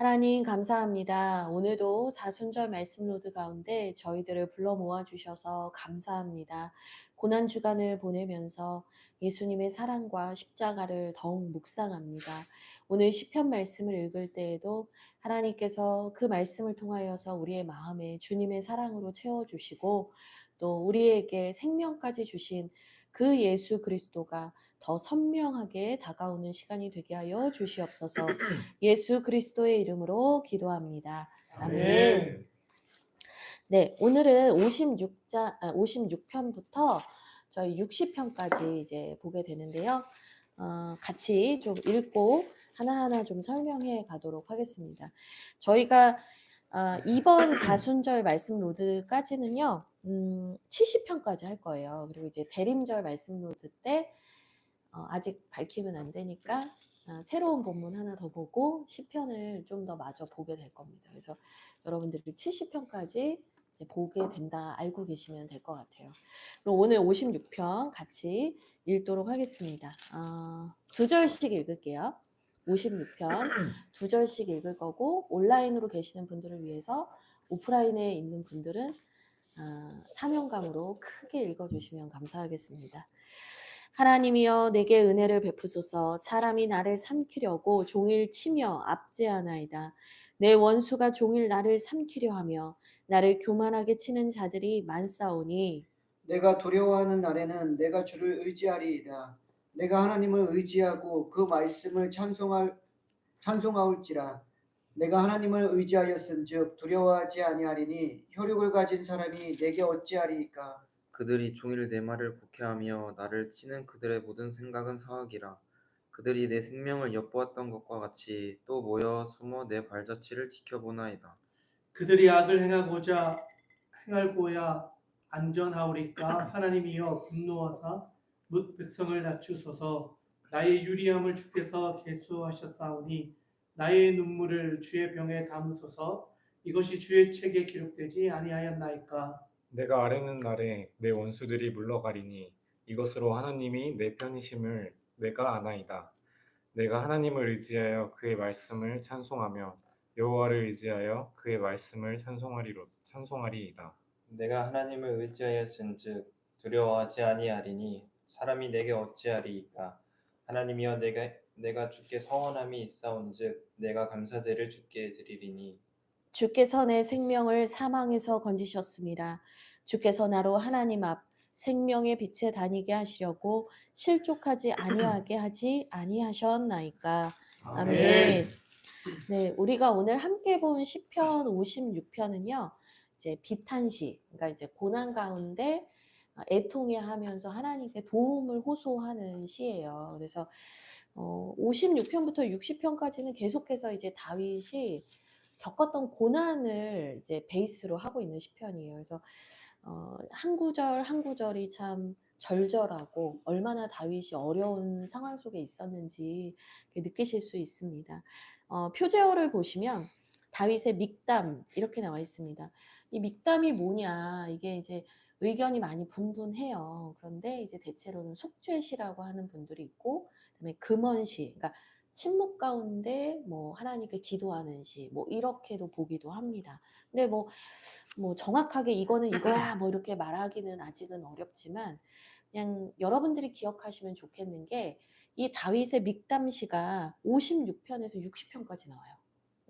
하나님 감사합니다. 오늘도 사순절 말씀 로드 가운데 저희들을 불러 모아 주셔서 감사합니다. 고난 주간을 보내면서 예수님의 사랑과 십자가를 더욱 묵상합니다. 오늘 시편 말씀을 읽을 때에도 하나님께서 그 말씀을 통하여서 우리의 마음에 주님의 사랑으로 채워 주시고 또 우리에게 생명까지 주신 그 예수 그리스도가 더 선명하게 다가오는 시간이 되게 하여 주시옵소서. 예수 그리스도의 이름으로 기도합니다. 아멘. 아멘. 네, 오늘은 56편부터 저희 60편까지 이제 보게 되는데요. 같이 좀 읽고 하나하나 좀 설명해 가도록 하겠습니다. 저희가 이번 사순절 말씀 로드까지는요, 70편까지 할 거예요. 그리고 이제 대림절 말씀 로드 때 아직 밝히면 안 되니까 새로운 본문 하나 더 보고 10편을 좀 더 마저 보게 될 겁니다. 그래서 여러분들이 70편까지 이제 보게 된다 알고 계시면 될 것 같아요. 그럼 오늘 56편 같이 읽도록 하겠습니다. 두 절씩 읽을게요. 56편 두 절씩 읽을 거고 온라인으로 계시는 분들을 위해서 오프라인에 있는 분들은 사명감으로 크게 읽어주시면 감사하겠습니다. 하나님이여 내게 은혜를 베푸소서. 사람이 나를 삼키려고 종일 치며 압제하나이다. 내 원수가 종일 나를 삼키려 하며 나를 교만하게 치는 자들이 많사오니 내가 두려워하는 날에는 내가 주를 의지하리이다. 내가 하나님을 의지하고 그 말씀을 찬송하올지라. 내가 하나님을 의지하였은즉 두려워하지 아니하리니 혈육을 가진 사람이 내게 어찌하리이까. 그들이 종일 내 말을 곡해하며 나를 치는 그들의 모든 생각은 사악이라. 그들이 내 생명을 엿보았던 것과 같이 또 모여 숨어 내 발자취를 지켜보나이다. 그들이 악을 행할고야 안전하오리까. 하나님이여 분노하사 뭇 백성을 낮추소서. 나의 유리함을 주께서 계수하셨사오니 나의 눈물을 주의 병에 담으소서. 이것이 주의 책에 기록되지 아니하였나이까. 내가 아뢰는 날에 내 원수들이 물러가리니 이것으로 하나님이 내 편이심을 내가 아나이다. 내가 하나님을 의지하여 그의 말씀을 찬송하며 여호와를 의지하여 그의 말씀을 찬송하리이다. 내가 하나님을 의지하였은즉 두려워하지 아니하리니 사람이 내게 어찌하리이까. 하나님이여 내가 주께 서원함이 있사온즉 내가 감사제를 주께 드리리니. 주께서 내 생명을 사망에서 건지셨습니다. 주께서 나로 하나님 앞 생명의 빛에 다니게 하시려고 실족하지 아니하게 하지 아니하셨나이까. 아멘. 네, 우리가 오늘 함께 본 시편 56편은요. 이제 비탄시, 그러니까 이제 고난 가운데 애통해 하면서 하나님께 도움을 호소하는 시예요. 그래서 56편부터 60편까지는 계속해서 이제 다윗이 겪었던 고난을 이제 베이스로 하고 있는 시편이에요. 그래서 한 구절 한 구절이 참 절절하고 얼마나 다윗이 어려운 상황 속에 있었는지 느끼실 수 있습니다. 표제어를 보시면 다윗의 믹담 이렇게 나와 있습니다. 이 믹담이 뭐냐, 이게 이제 의견이 많이 분분해요. 그런데 이제 대체로는 속죄시라고 하는 분들이 있고, 그다음에 금언시, 그러니까 침묵 가운데 뭐 하나님께 기도하는 시, 뭐 이렇게도 보기도 합니다. 근데 뭐 정확하게 이거는 이거야 뭐 이렇게 말하기는 아직은 어렵지만 그냥 여러분들이 기억하시면 좋겠는 게 이 다윗의 믹담시가 56편에서 60편까지 나와요.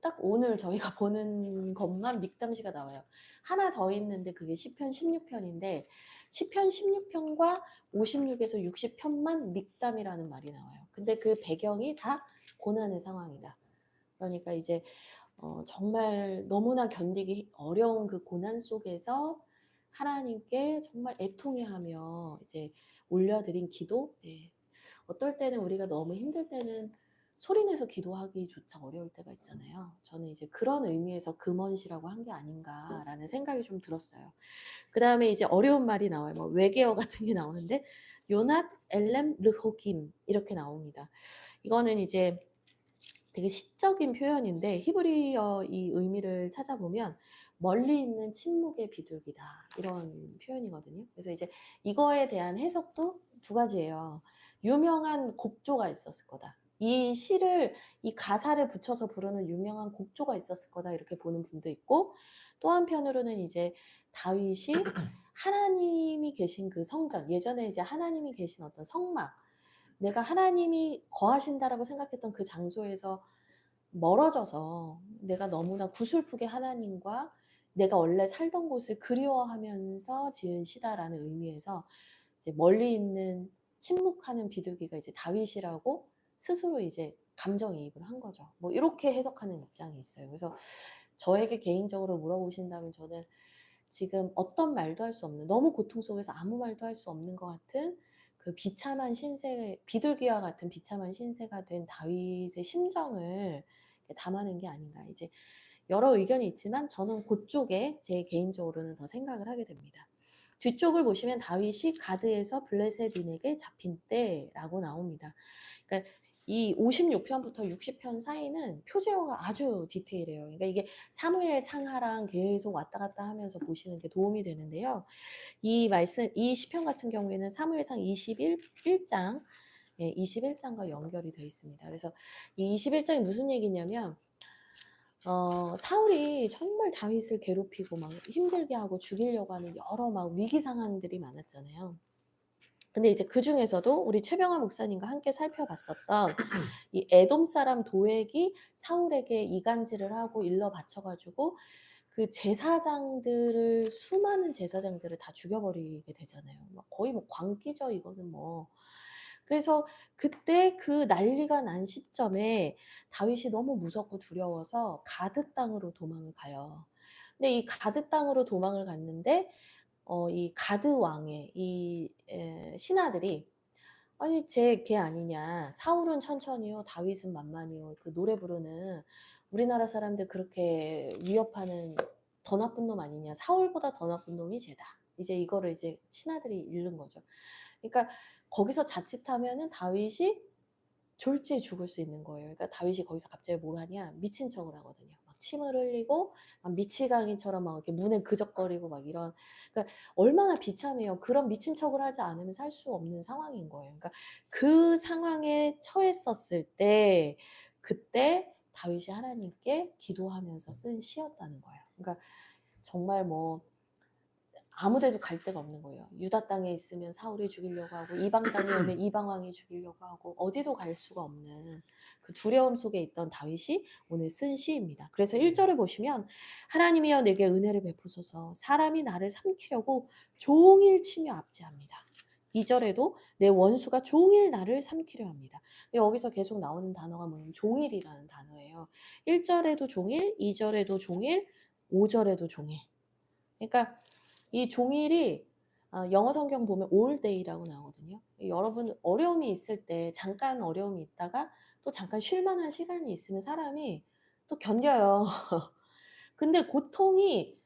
딱 오늘 저희가 보는 것만 믹담시가 나와요. 하나 더 있는데 그게 시편 16편인데 시편 16편과 56에서 60편만 믹담이라는 말이 나와요. 근데 그 배경이 다 고난의 상황이다. 그러니까 이제 정말 너무나 견디기 어려운 그 고난 속에서 하나님께 정말 애통해하며 이제 올려드린 기도. 예. 어떨 때는 우리가 너무 힘들 때는 소리내서 기도하기조차 어려울 때가 있잖아요. 저는 이제 그런 의미에서 금언시라고 한 게 아닌가라는 생각이 좀 들었어요. 그 다음에 이제 어려운 말이 나와요. 뭐 외계어 같은 게 나오는데 요낫 엘렘 르호김 이렇게 나옵니다. 이거는 이제 되게 시적인 표현인데 히브리어 이 의미를 찾아보면 멀리 있는 침묵의 비둘기다 이런 표현이거든요. 그래서 이제 이거에 대한 해석도 두 가지예요. 유명한 곡조가 있었을 거다. 이 시를 이 가사를 붙여서 부르는 유명한 곡조가 있었을 거다 이렇게 보는 분도 있고 또 한편으로는 이제 다윗이 하나님이 계신 그 성전 예전에 이제 하나님이 계신 어떤 성막 내가 하나님이 거하신다라고 생각했던 그 장소에서 멀어져서 내가 너무나 구슬프게 하나님과 내가 원래 살던 곳을 그리워하면서 지은 시다라는 의미에서 이제 멀리 있는 침묵하는 비둘기가 이제 다윗이라고 스스로 이제 감정이입을 한 거죠. 뭐 이렇게 해석하는 입장이 있어요. 그래서 저에게 개인적으로 물어보신다면 저는 지금 어떤 말도 할 수 없는 너무 고통 속에서 아무 말도 할 수 없는 것 같은 그 비참한 신세 비둘기와 같은 비참한 신세가 된 다윗의 심정을 담아낸 게 아닌가. 이제 여러 의견이 있지만 저는 그쪽에 제 개인적으로는 더 생각을 하게 됩니다. 뒤쪽을 보시면 다윗이 가드에서 블레셋인에게 잡힌 때라고 나옵니다. 그러니까 이 56편부터 60편 사이는 표제어가 아주 디테일해요. 그러니까 이게 사무엘 상하랑 계속 왔다 갔다 하면서 보시는 게 도움이 되는데요. 이 말씀, 이 시편 같은 경우에는 사무엘상 21장, 21장과 연결이 되어 있습니다. 그래서 이 21장이 무슨 얘기냐면 사울이 정말 다윗을 괴롭히고 막 힘들게 하고 죽이려고 하는 여러 막 위기 상황들이 많았잖아요. 근데 이제 그 중에서도 우리 최병화 목사님과 함께 살펴봤었던 이 에돔 사람 도액이 사울에게 이간질을 하고 일러 바쳐가지고 그 제사장들을 수많은 제사장들을 다 죽여버리게 되잖아요. 막 거의 뭐 광기죠 이거는 뭐. 그래서 그때 그 난리가 난 시점에 다윗이 너무 무섭고 두려워서 가드 땅으로 도망을 가요. 근데 이 가드 땅으로 도망을 갔는데 이 가드 왕의 이 신하들이 아니 쟤 걔 아니냐 사울은 천천히요 다윗은 만만히요 그 노래 부르는 우리나라 사람들 그렇게 위협하는 더 나쁜 놈 아니냐 사울보다 더 나쁜 놈이 쟤다 이제 이거를 이제 신하들이 잃는 거죠. 그러니까 거기서 자칫하면은 다윗이 졸지에 죽을 수 있는 거예요. 그러니까 다윗이 거기서 갑자기 뭘 하냐 미친 척을 하거든요. 막 침을 흘리고 막 미치광이처럼 막 이렇게 문에 그적거리고 막 이런 그러니까 얼마나 비참해요. 그런 미친 척을 하지 않으면 살 수 없는 상황인 거예요. 그러니까 그 상황에 처했었을 때 그때 다윗이 하나님께 기도하면서 쓴 시였다는 거예요. 그러니까 정말 뭐 아무 데도 갈 데가 없는 거예요. 유다 땅에 있으면 사울이 죽이려고 하고 이방 땅에 오면 이방 왕이 죽이려고 하고 어디도 갈 수가 없는 그 두려움 속에 있던 다윗이 오늘 쓴 시입니다. 그래서 1절을 보시면 하나님이여 내게 은혜를 베푸소서 사람이 나를 삼키려고 종일 치며 압제합니다. 2절에도 내 원수가 종일 나를 삼키려 합니다. 여기서 계속 나오는 단어가 뭐냐면 종일이라는 단어예요. 1절에도 종일, 2절에도 종일, 5절에도 종일. 그러니까 이 종일이 영어 성경 보면 all day라고 나오거든요. 여러분 어려움이 있을 때 잠깐 어려움이 있다가 또 잠깐 쉴 만한 시간이 있으면 사람이 또 견뎌요. 근데 고통이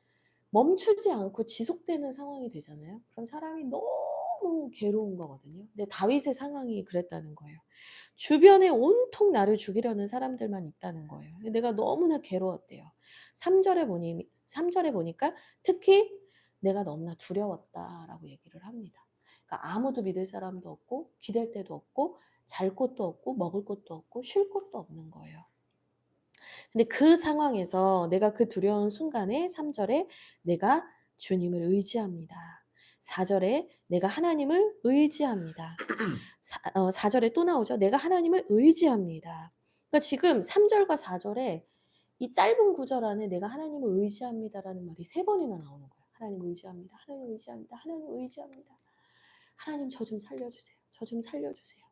멈추지 않고 지속되는 상황이 되잖아요. 그럼 사람이 너무 괴로운 거거든요. 근데 다윗의 상황이 그랬다는 거예요. 주변에 온통 나를 죽이려는 사람들만 있다는 거예요. 내가 너무나 괴로웠대요. 3절에 보니까 특히 내가 너무나 두려웠다라고 얘기를 합니다. 그러니까 아무도 믿을 사람도 없고 기댈 데도 없고 잘 곳도 없고 먹을 곳도 없고 쉴 곳도 없는 거예요. 근데 그 상황에서 내가 그 두려운 순간에 3절에 내가 주님을 의지합니다. 4절에 내가 하나님을 의지합니다. 4절에 또 나오죠. 내가 하나님을 의지합니다. 그러니까 지금 3절과 4절에 이 짧은 구절 안에 내가 하나님을 의지합니다라는 말이 3번이나 나오는 거예요. 하나님 의지합니다. 하나님 의지합니다. 하나님 의지합니다. 하나님 저 좀 살려주세요. 저 좀 살려주세요.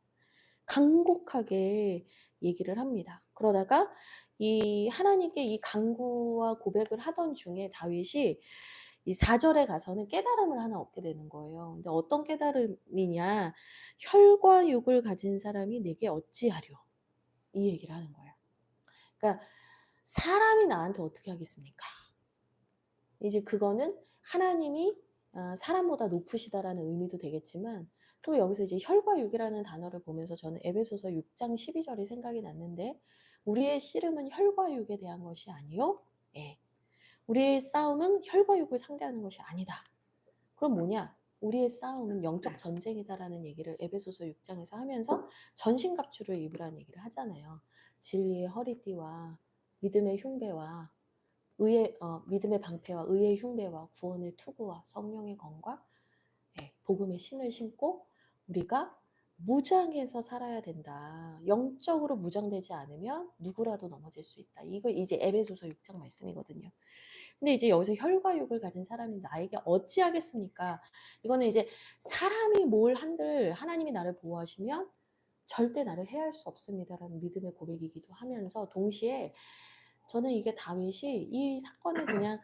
간곡하게 얘기를 합니다. 그러다가 이 하나님께 이 간구와 고백을 하던 중에 다윗이 이 4절에 가서는 깨달음을 하나 얻게 되는 거예요. 근데 어떤 깨달음이냐? 혈과 육을 가진 사람이 내게 어찌하려? 이 얘기를 하는 거예요. 그러니까 사람이 나한테 어떻게 하겠습니까? 이제 그거는 하나님이 사람보다 높으시다라는 의미도 되겠지만 또 여기서 이제 혈과 육이라는 단어를 보면서 저는 에베소서 6장 12절이 생각이 났는데 우리의 씨름은 혈과 육에 대한 것이 아니요. 예. 우리의 싸움은 혈과 육을 상대하는 것이 아니다. 그럼 뭐냐? 우리의 싸움은 영적 전쟁이다라는 얘기를 에베소서 6장에서 하면서 전신갑주를 입으라는 얘기를 하잖아요. 진리의 허리띠와 믿음의 흉배와 믿음의 방패와 의의 흉배와 구원의 투구와 성령의 검과 복음의 신을 신고 우리가 무장해서 살아야 된다. 영적으로 무장되지 않으면 누구라도 넘어질 수 있다. 이거 이제 에베소서 6장 말씀이거든요. 근데 이제 여기서 혈과 육을 가진 사람이 나에게 어찌하겠습니까? 이거는 이제 사람이 뭘 한들 하나님이 나를 보호하시면 절대 나를 해할 수 없습니다라는 믿음의 고백이기도 하면서 동시에 저는 이게 다윗이 이 사건을 그냥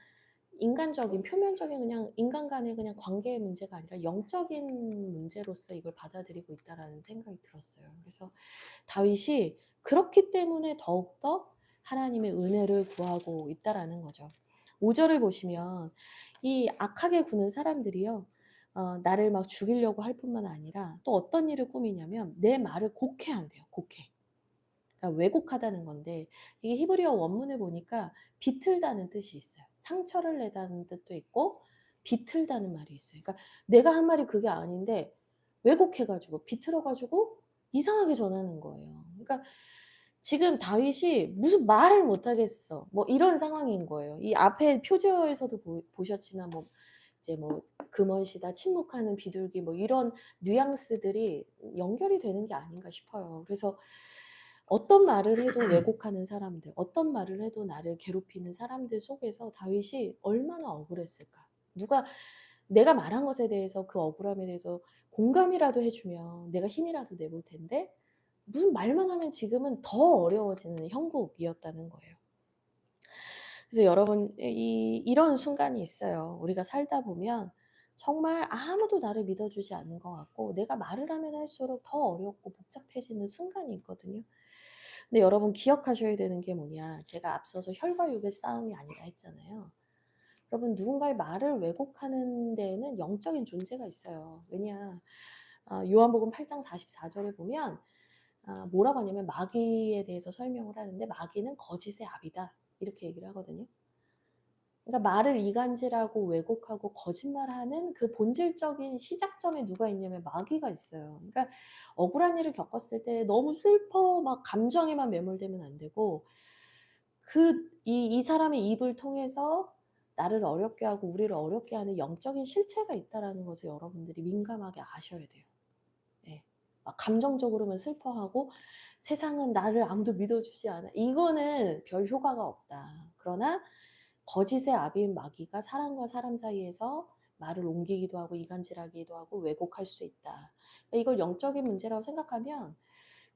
인간적인 표면적인 그냥 인간 간의 그냥 관계의 문제가 아니라 영적인 문제로서 이걸 받아들이고 있다라는 생각이 들었어요. 그래서 다윗이 그렇기 때문에 더욱더 하나님의 은혜를 구하고 있다라는 거죠. 5절을 보시면 이 악하게 구는 사람들이요. 나를 막 죽이려고 할 뿐만 아니라 또 어떤 일을 꾸미냐면 내 말을 곡해한대요. 곡해. 그러니까 왜곡하다는 건데 이게 히브리어 원문을 보니까 비틀다는 뜻이 있어요. 상처를 내다는 뜻도 있고 비틀다는 말이 있어요. 그러니까 내가 한 말이 그게 아닌데 왜곡해가지고 비틀어가지고 이상하게 전하는 거예요. 그러니까 지금 다윗이 무슨 말을 못하겠어. 뭐 이런 상황인 거예요. 이 앞에 표제어에서도 보셨지만 뭐 이제 뭐 금원시다 침묵하는 비둘기 뭐 이런 뉘앙스들이 연결이 되는 게 아닌가 싶어요. 그래서 어떤 말을 해도 왜곡하는 사람들, 어떤 말을 해도 나를 괴롭히는 사람들 속에서 다윗이 얼마나 억울했을까. 누가 내가 말한 것에 대해서 그 억울함에 대해서 공감이라도 해주면 내가 힘이라도 내볼 텐데 무슨 말만 하면 지금은 더 어려워지는 형국이었다는 거예요. 그래서 여러분 이런 순간이 있어요. 우리가 살다 보면 정말 아무도 나를 믿어주지 않는 것 같고 내가 말을 하면 할수록 더 어렵고 복잡해지는 순간이 있거든요. 근데 여러분 기억하셔야 되는 게 뭐냐. 제가 앞서서 혈과 육의 싸움이 아니라 했잖아요. 여러분 누군가의 말을 왜곡하는 데에는 영적인 존재가 있어요. 왜냐. 요한복음 8장 44절에 보면 뭐라고 하냐면 마귀에 대해서 설명을 하는데 마귀는 거짓의 아비다. 이렇게 얘기를 하거든요. 그러니까 말을 이간질하고 왜곡하고 거짓말하는 그 본질적인 시작점에 누가 있냐면 마귀가 있어요. 그러니까 억울한 일을 겪었을 때 너무 슬퍼 막 감정에만 매몰되면 안 되고 이 사람의 입을 통해서 나를 어렵게 하고 우리를 어렵게 하는 영적인 실체가 있다라는 것을 여러분들이 민감하게 아셔야 돼요. 네. 막 감정적으로만 슬퍼하고 세상은 나를 아무도 믿어주지 않아. 이거는 별 효과가 없다. 그러나 거짓의 아비인 마귀가 사람과 사람 사이에서 말을 옮기기도 하고 이간질하기도 하고 왜곡할 수 있다. 그러니까 이걸 영적인 문제라고 생각하면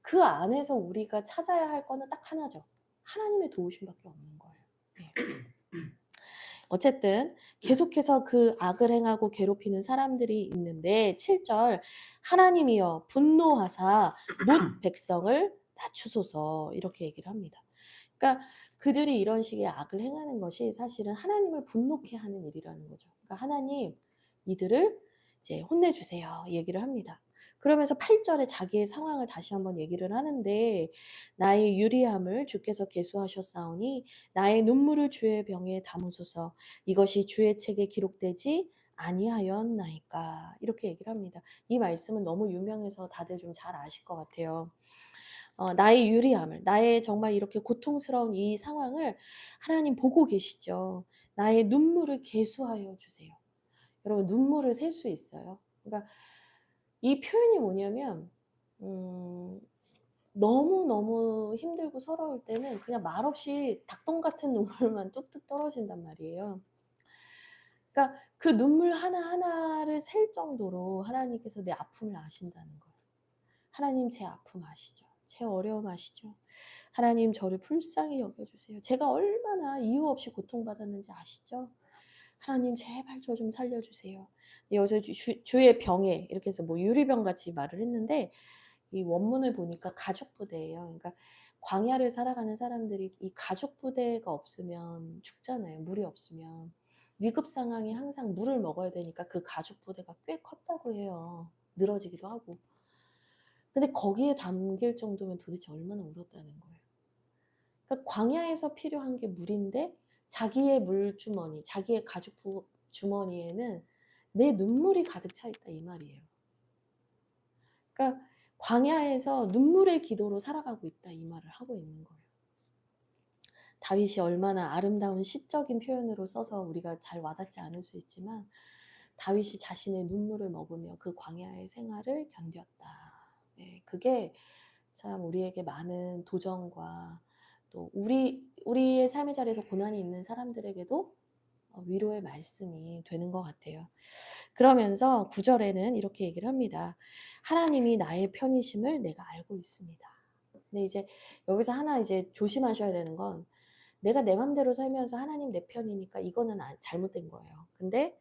그 안에서 우리가 찾아야 할 거는 딱 하나죠. 하나님의 도우심밖에 없는 거예요. 네. 어쨌든 계속해서 그 악을 행하고 괴롭히는 사람들이 있는데 7절 하나님이여 분노하사 뭇 백성을 낮추소서 이렇게 얘기를 합니다. 그러니까 그들이 이런 식의 악을 행하는 것이 사실은 하나님을 분노케 하는 일이라는 거죠. 그러니까 하나님 이들을 이제 혼내주세요 얘기를 합니다. 그러면서 8절에 자기의 상황을 다시 한번 얘기를 하는데 나의 유리함을 주께서 계수하셨사오니 나의 눈물을 주의 병에 담으소서 이것이 주의 책에 기록되지 아니하였나이까 이렇게 얘기를 합니다. 이 말씀은 너무 유명해서 다들 좀 잘 아실 것 같아요. 나의 유리함을 나의 정말 이렇게 고통스러운 이 상황을 하나님 보고 계시죠. 나의 눈물을 계수하여 주세요. 여러분 눈물을 셀 수 있어요. 그러니까 이 표현이 뭐냐면 너무너무 힘들고 서러울 때는 그냥 말없이 닭똥 같은 눈물만 뚝뚝 떨어진단 말이에요. 그러니까 그 눈물 하나하나를 셀 정도로 하나님께서 내 아픔을 아신다는 거예요. 하나님 제 아픔 아시죠? 제 어려움 아시죠? 하나님 저를 불쌍히 여겨주세요. 제가 얼마나 이유 없이 고통받았는지 아시죠? 하나님 제발 저 좀 살려주세요. 여기서 주의 병에 이렇게 해서 뭐 유리병 같이 말을 했는데 이 원문을 보니까 가죽 부대예요. 그러니까 광야를 살아가는 사람들이 이 가죽 부대가 없으면 죽잖아요. 물이 없으면. 위급 상황에 항상 물을 먹어야 되니까 그 가죽 부대가 꽤 컸다고 해요. 늘어지기도 하고. 근데 거기에 담길 정도면 도대체 얼마나 울었다는 거예요. 그러니까 광야에서 필요한 게 물인데 자기의 물주머니, 자기의 가죽 주머니에는 내 눈물이 가득 차 있다 이 말이에요. 그러니까 광야에서 눈물의 기도로 살아가고 있다 이 말을 하고 있는 거예요. 다윗이 얼마나 아름다운 시적인 표현으로 써서 우리가 잘 와닿지 않을 수 있지만 다윗이 자신의 눈물을 머금며 그 광야의 생활을 견뎠다. 네, 그게 참 우리에게 많은 도전과 또 우리의 삶의 자리에서 고난이 있는 사람들에게도 위로의 말씀이 되는 것 같아요. 그러면서 9절에는 이렇게 얘기를 합니다. 하나님이 나의 편이심을 내가 알고 있습니다. 근데 이제 여기서 하나 이제 조심하셔야 되는 건 내가 내 맘대로 살면서 하나님 내 편이니까 이거는 잘못된 거예요. 근데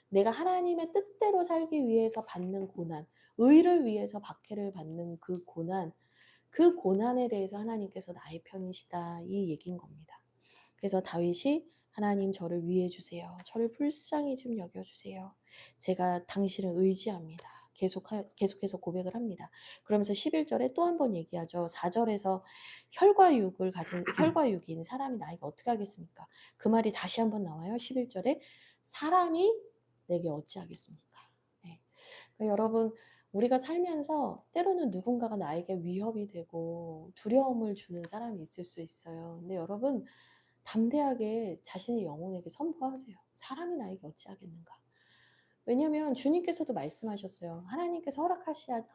내가 하나님의 뜻대로 살기 위해서 받는 고난, 의를 위해서 박해를 받는 그 고난에 대해서 하나님께서 나의 편이시다 이 얘기인 겁니다. 그래서 다윗이 하나님 저를 위해 주세요. 저를 불쌍히 좀 여겨주세요. 제가 당신을 의지합니다. 계속해서 고백을 합니다. 그러면서 11절에 또 한 번 얘기하죠. 4절에서 혈과 육인 사람이 나에게 어떻게 하겠습니까? 그 말이 다시 한번 나와요. 11절에 사람이 내게 어찌하겠습니까? 네. 그러니까 여러분 우리가 살면서 때로는 누군가가 나에게 위협이 되고 두려움을 주는 사람이 있을 수 있어요. 근데 여러분 담대하게 자신의 영혼에게 선포하세요. 사람이 나에게 어찌하겠는가? 왜냐하면 주님께서도 말씀하셨어요. 하나님께서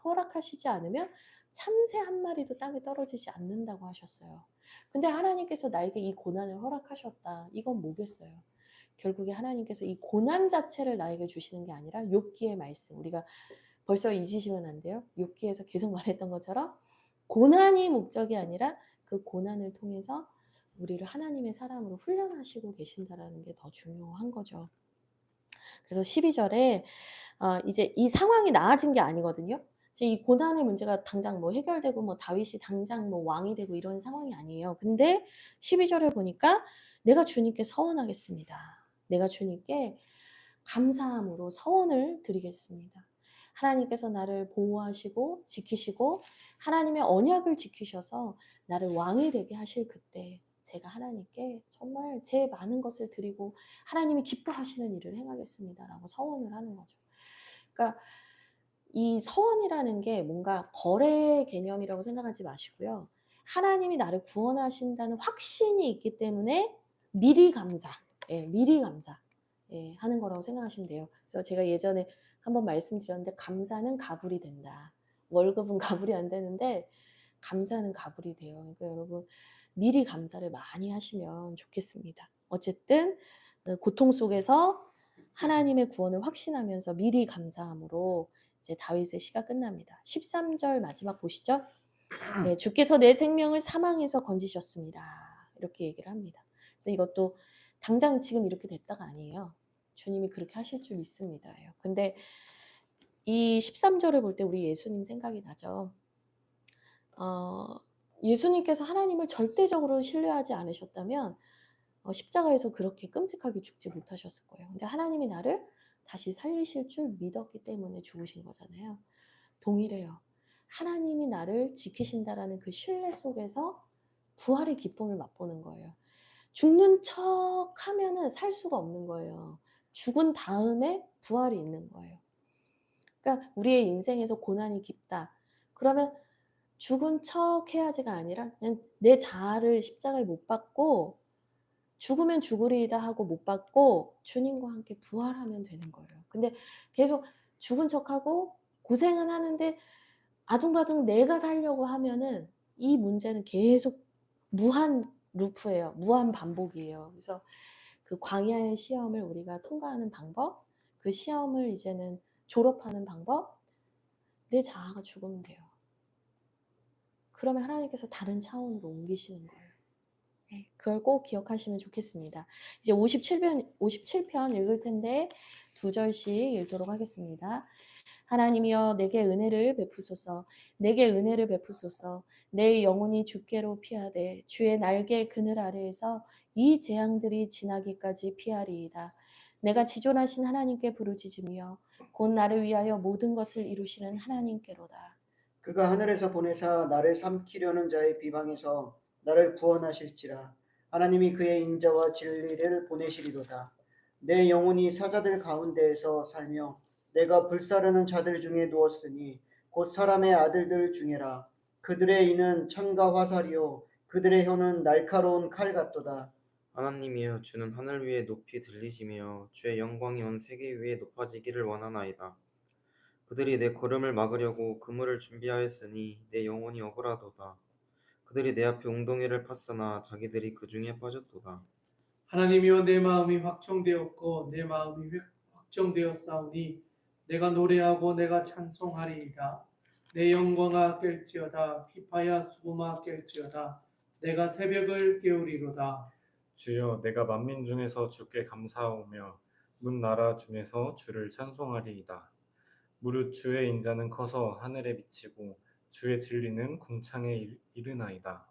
허락하시지 않으면 참새 한 마리도 땅에 떨어지지 않는다고 하셨어요. 근데 하나님께서 나에게 이 고난을 허락하셨다. 이건 뭐겠어요? 결국에 하나님께서 이 고난 자체를 나에게 주시는 게 아니라 욥기의 말씀. 우리가 벌써 잊으시면 안 돼요. 욥기에서 계속 말했던 것처럼 고난이 목적이 아니라 그 고난을 통해서 우리를 하나님의 사람으로 훈련하시고 계신다라는 게 더 중요한 거죠. 그래서 12절에 이제 이 상황이 나아진 게 아니거든요. 이제 이 고난의 문제가 당장 뭐 해결되고 뭐 다윗이 당장 뭐 왕이 되고 이런 상황이 아니에요. 근데 12절에 보니까 내가 주님께 서원하겠습니다. 내가 주님께 감사함으로 서원을 드리겠습니다. 하나님께서 나를 보호하시고 지키시고 하나님의 언약을 지키셔서 나를 왕이 되게 하실 그때 제가 하나님께 정말 제 많은 것을 드리고 하나님이 기뻐하시는 일을 행하겠습니다라고 서원을 하는 거죠. 그러니까 이 서원이라는 게 뭔가 거래 개념이라고 생각하지 마시고요. 하나님이 나를 구원하신다는 확신이 있기 때문에 미리 감사, 미리 감사 하는 거라고 생각하시면 돼요. 그래서 제가 예전에 한번 말씀드렸는데 감사는 가불이 된다. 월급은 가불이 안 되는데 감사는 가불이 돼요. 그러니까 여러분 미리 감사를 많이 하시면 좋겠습니다. 어쨌든 고통 속에서 하나님의 구원을 확신하면서 미리 감사함으로 이제 다윗의 시가 끝납니다. 13절 마지막 보시죠. 네, 주께서 내 생명을 사망에서 건지셨습니다. 이렇게 얘기를 합니다. 그래서 이것도 당장 지금 이렇게 됐다가 아니에요. 주님이 그렇게 하실 줄 믿습니다. 근데 이 13절을 볼 때 우리 예수님 생각이 나죠. 예수님께서 하나님을 절대적으로 신뢰하지 않으셨다면 십자가에서 그렇게 끔찍하게 죽지 못하셨을 거예요. 근데 하나님이 나를 다시 살리실 줄 믿었기 때문에 죽으신 거잖아요. 동일해요. 하나님이 나를 지키신다라는 그 신뢰 속에서 부활의 기쁨을 맛보는 거예요. 죽는 척 하면은 살 수가 없는 거예요. 죽은 다음에 부활이 있는 거예요. 그러니까 우리의 인생에서 고난이 깊다. 그러면 죽은 척 해야지가 아니라 그냥 내 자아를 십자가에 못 박고 죽으면 죽으리이다 하고 못 박고 주님과 함께 부활하면 되는 거예요. 근데 계속 죽은 척하고 고생은 하는데 아둥바둥 내가 살려고 하면은 이 문제는 계속 무한 루프예요. 무한 반복이에요. 그래서 그 광야의 시험을 우리가 통과하는 방법, 그 시험을 이제는 졸업하는 방법, 내 자아가 죽으면 돼요. 그러면 하나님께서 다른 차원으로 옮기시는 거예요. 네, 그걸 꼭 기억하시면 좋겠습니다. 이제 57편 읽을 텐데 2절씩 읽도록 하겠습니다. 하나님이여 내게 은혜를 베푸소서. 내게 은혜를 베푸소서. 내 영혼이 주께로 피하되 주의 날개 그늘 아래에서 이 재앙들이 지나기까지 피하리이다. 내가 지존하신 하나님께 부르짖으며 곧 나를 위하여 모든 것을 이루시는 하나님께로다. 그가 하늘에서 보내사 나를 삼키려는 자의 비방에서 나를 구원하실지라. 하나님이 그의 인자와 진리를 보내시리로다. 내 영혼이 사자들 가운데에서 살며 내가 불사르는 자들 중에 누웠으니 곧 사람의 아들들 중에라. 그들의 이는 창과 화살이요 그들의 혀는 날카로운 칼 같도다. 하나님이여 주는 하늘 위에 높이 들리시며 주의 영광이 온 세계 위에 높아지기를 원하나이다. 그들이 내 걸음을 막으려고 그물을 준비하였으니 내 영혼이 억울하도다. 그들이 내 앞에 웅덩이를 팠으나 자기들이 그 중에 빠졌도다. 하나님이여 내 마음이 확정되었고 내 마음이 확정되었사오니 내가 노래하고 내가 찬송하리이다. 내 영광아 깰지어다. 피파야 수고마 깰지어다. 내가 새벽을 깨우리로다. 주여 내가 만민 중에서 주께 감사하오며 문 나라 중에서 주를 찬송하리이다. 무릇 주의 인자는 커서 하늘에 미치고 주의 진리는 궁창에 이르나이다.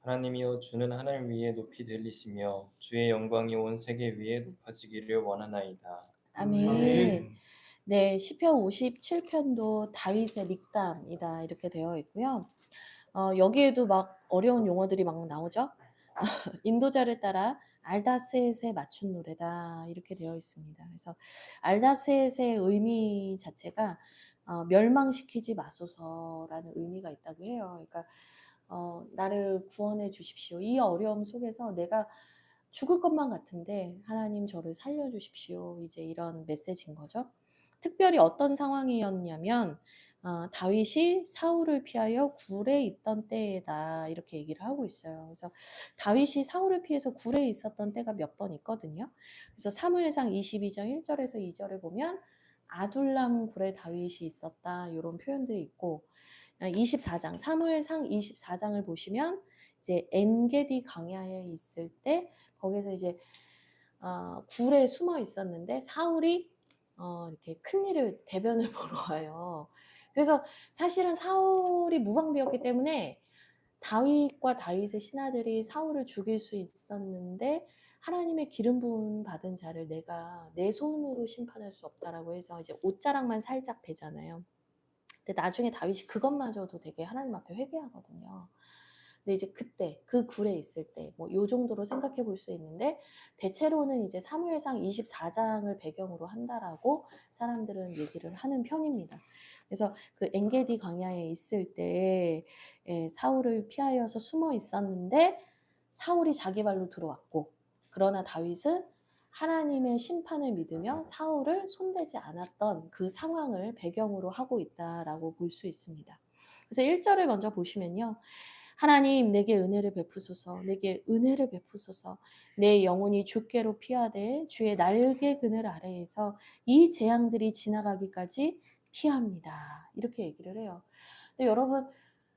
하나님이여 주는 하늘 위에 높이 들리시며 주의 영광이 온 세계 위에 높아지기를 원하나이다. 아멘. 아멘. 네, 시편 57편도 다윗의 믹담이다 이렇게 되어 있고요. 여기에도 막 어려운 용어들이 막 나오죠. 인도자를 따라 알다셋에 맞춘 노래다 이렇게 되어 있습니다. 그래서 알다셋의 의미 자체가 멸망시키지 마소서라는 의미가 있다고 해요. 그러니까 나를 구원해 주십시오. 이 어려움 속에서 내가 죽을 것만 같은데 하나님 저를 살려주십시오. 이제 이런 메시지인 거죠. 특별히 어떤 상황이었냐면 다윗이 사울을 피하여 굴에 있던 때다 이렇게 얘기를 하고 있어요. 그래서 다윗이 사울을 피해서 굴에 있었던 때가 몇 번 있거든요. 그래서 사무엘상 22장 1절에서 2절을 보면 아둘람 굴에 다윗이 있었다 이런 표현들이 있고 24장 사무엘상 24장을 보시면 이제 엔게디 광야에 있을 때 거기서 이제 굴에 숨어 있었는데 사울이 이렇게 큰일을 대변을 보러 와요. 그래서 사실은 사울이 무방비였기 때문에 다윗과 다윗의 신하들이 사울을 죽일 수 있었는데 하나님의 기름 부음 받은 자를 내가 내 손으로 심판할 수 없다라고 해서 이제 옷자락만 살짝 베잖아요. 근데 나중에 다윗이 그것마저도 되게 하나님 앞에 회개하거든요. 근데 이제 그때 그 굴에 있을 때 뭐 요 정도로 생각해 볼 수 있는데 대체로는 이제 사무엘상 24장을 배경으로 한다라고 사람들은 얘기를 하는 편입니다. 그래서 그 엔게디 광야에 있을 때 사울을 피하여서 숨어 있었는데 사울이 자기 발로 들어왔고 그러나 다윗은 하나님의 심판을 믿으며 사울을 손대지 않았던 그 상황을 배경으로 하고 있다라고 볼 수 있습니다. 그래서 1절을 먼저 보시면요. 하나님 내게 은혜를 베푸소서 내게 은혜를 베푸소서 내 영혼이 주께로 피하되 주의 날개 그늘 아래에서 이 재앙들이 지나가기까지 피합니다. 이렇게 얘기를 해요. 근데 여러분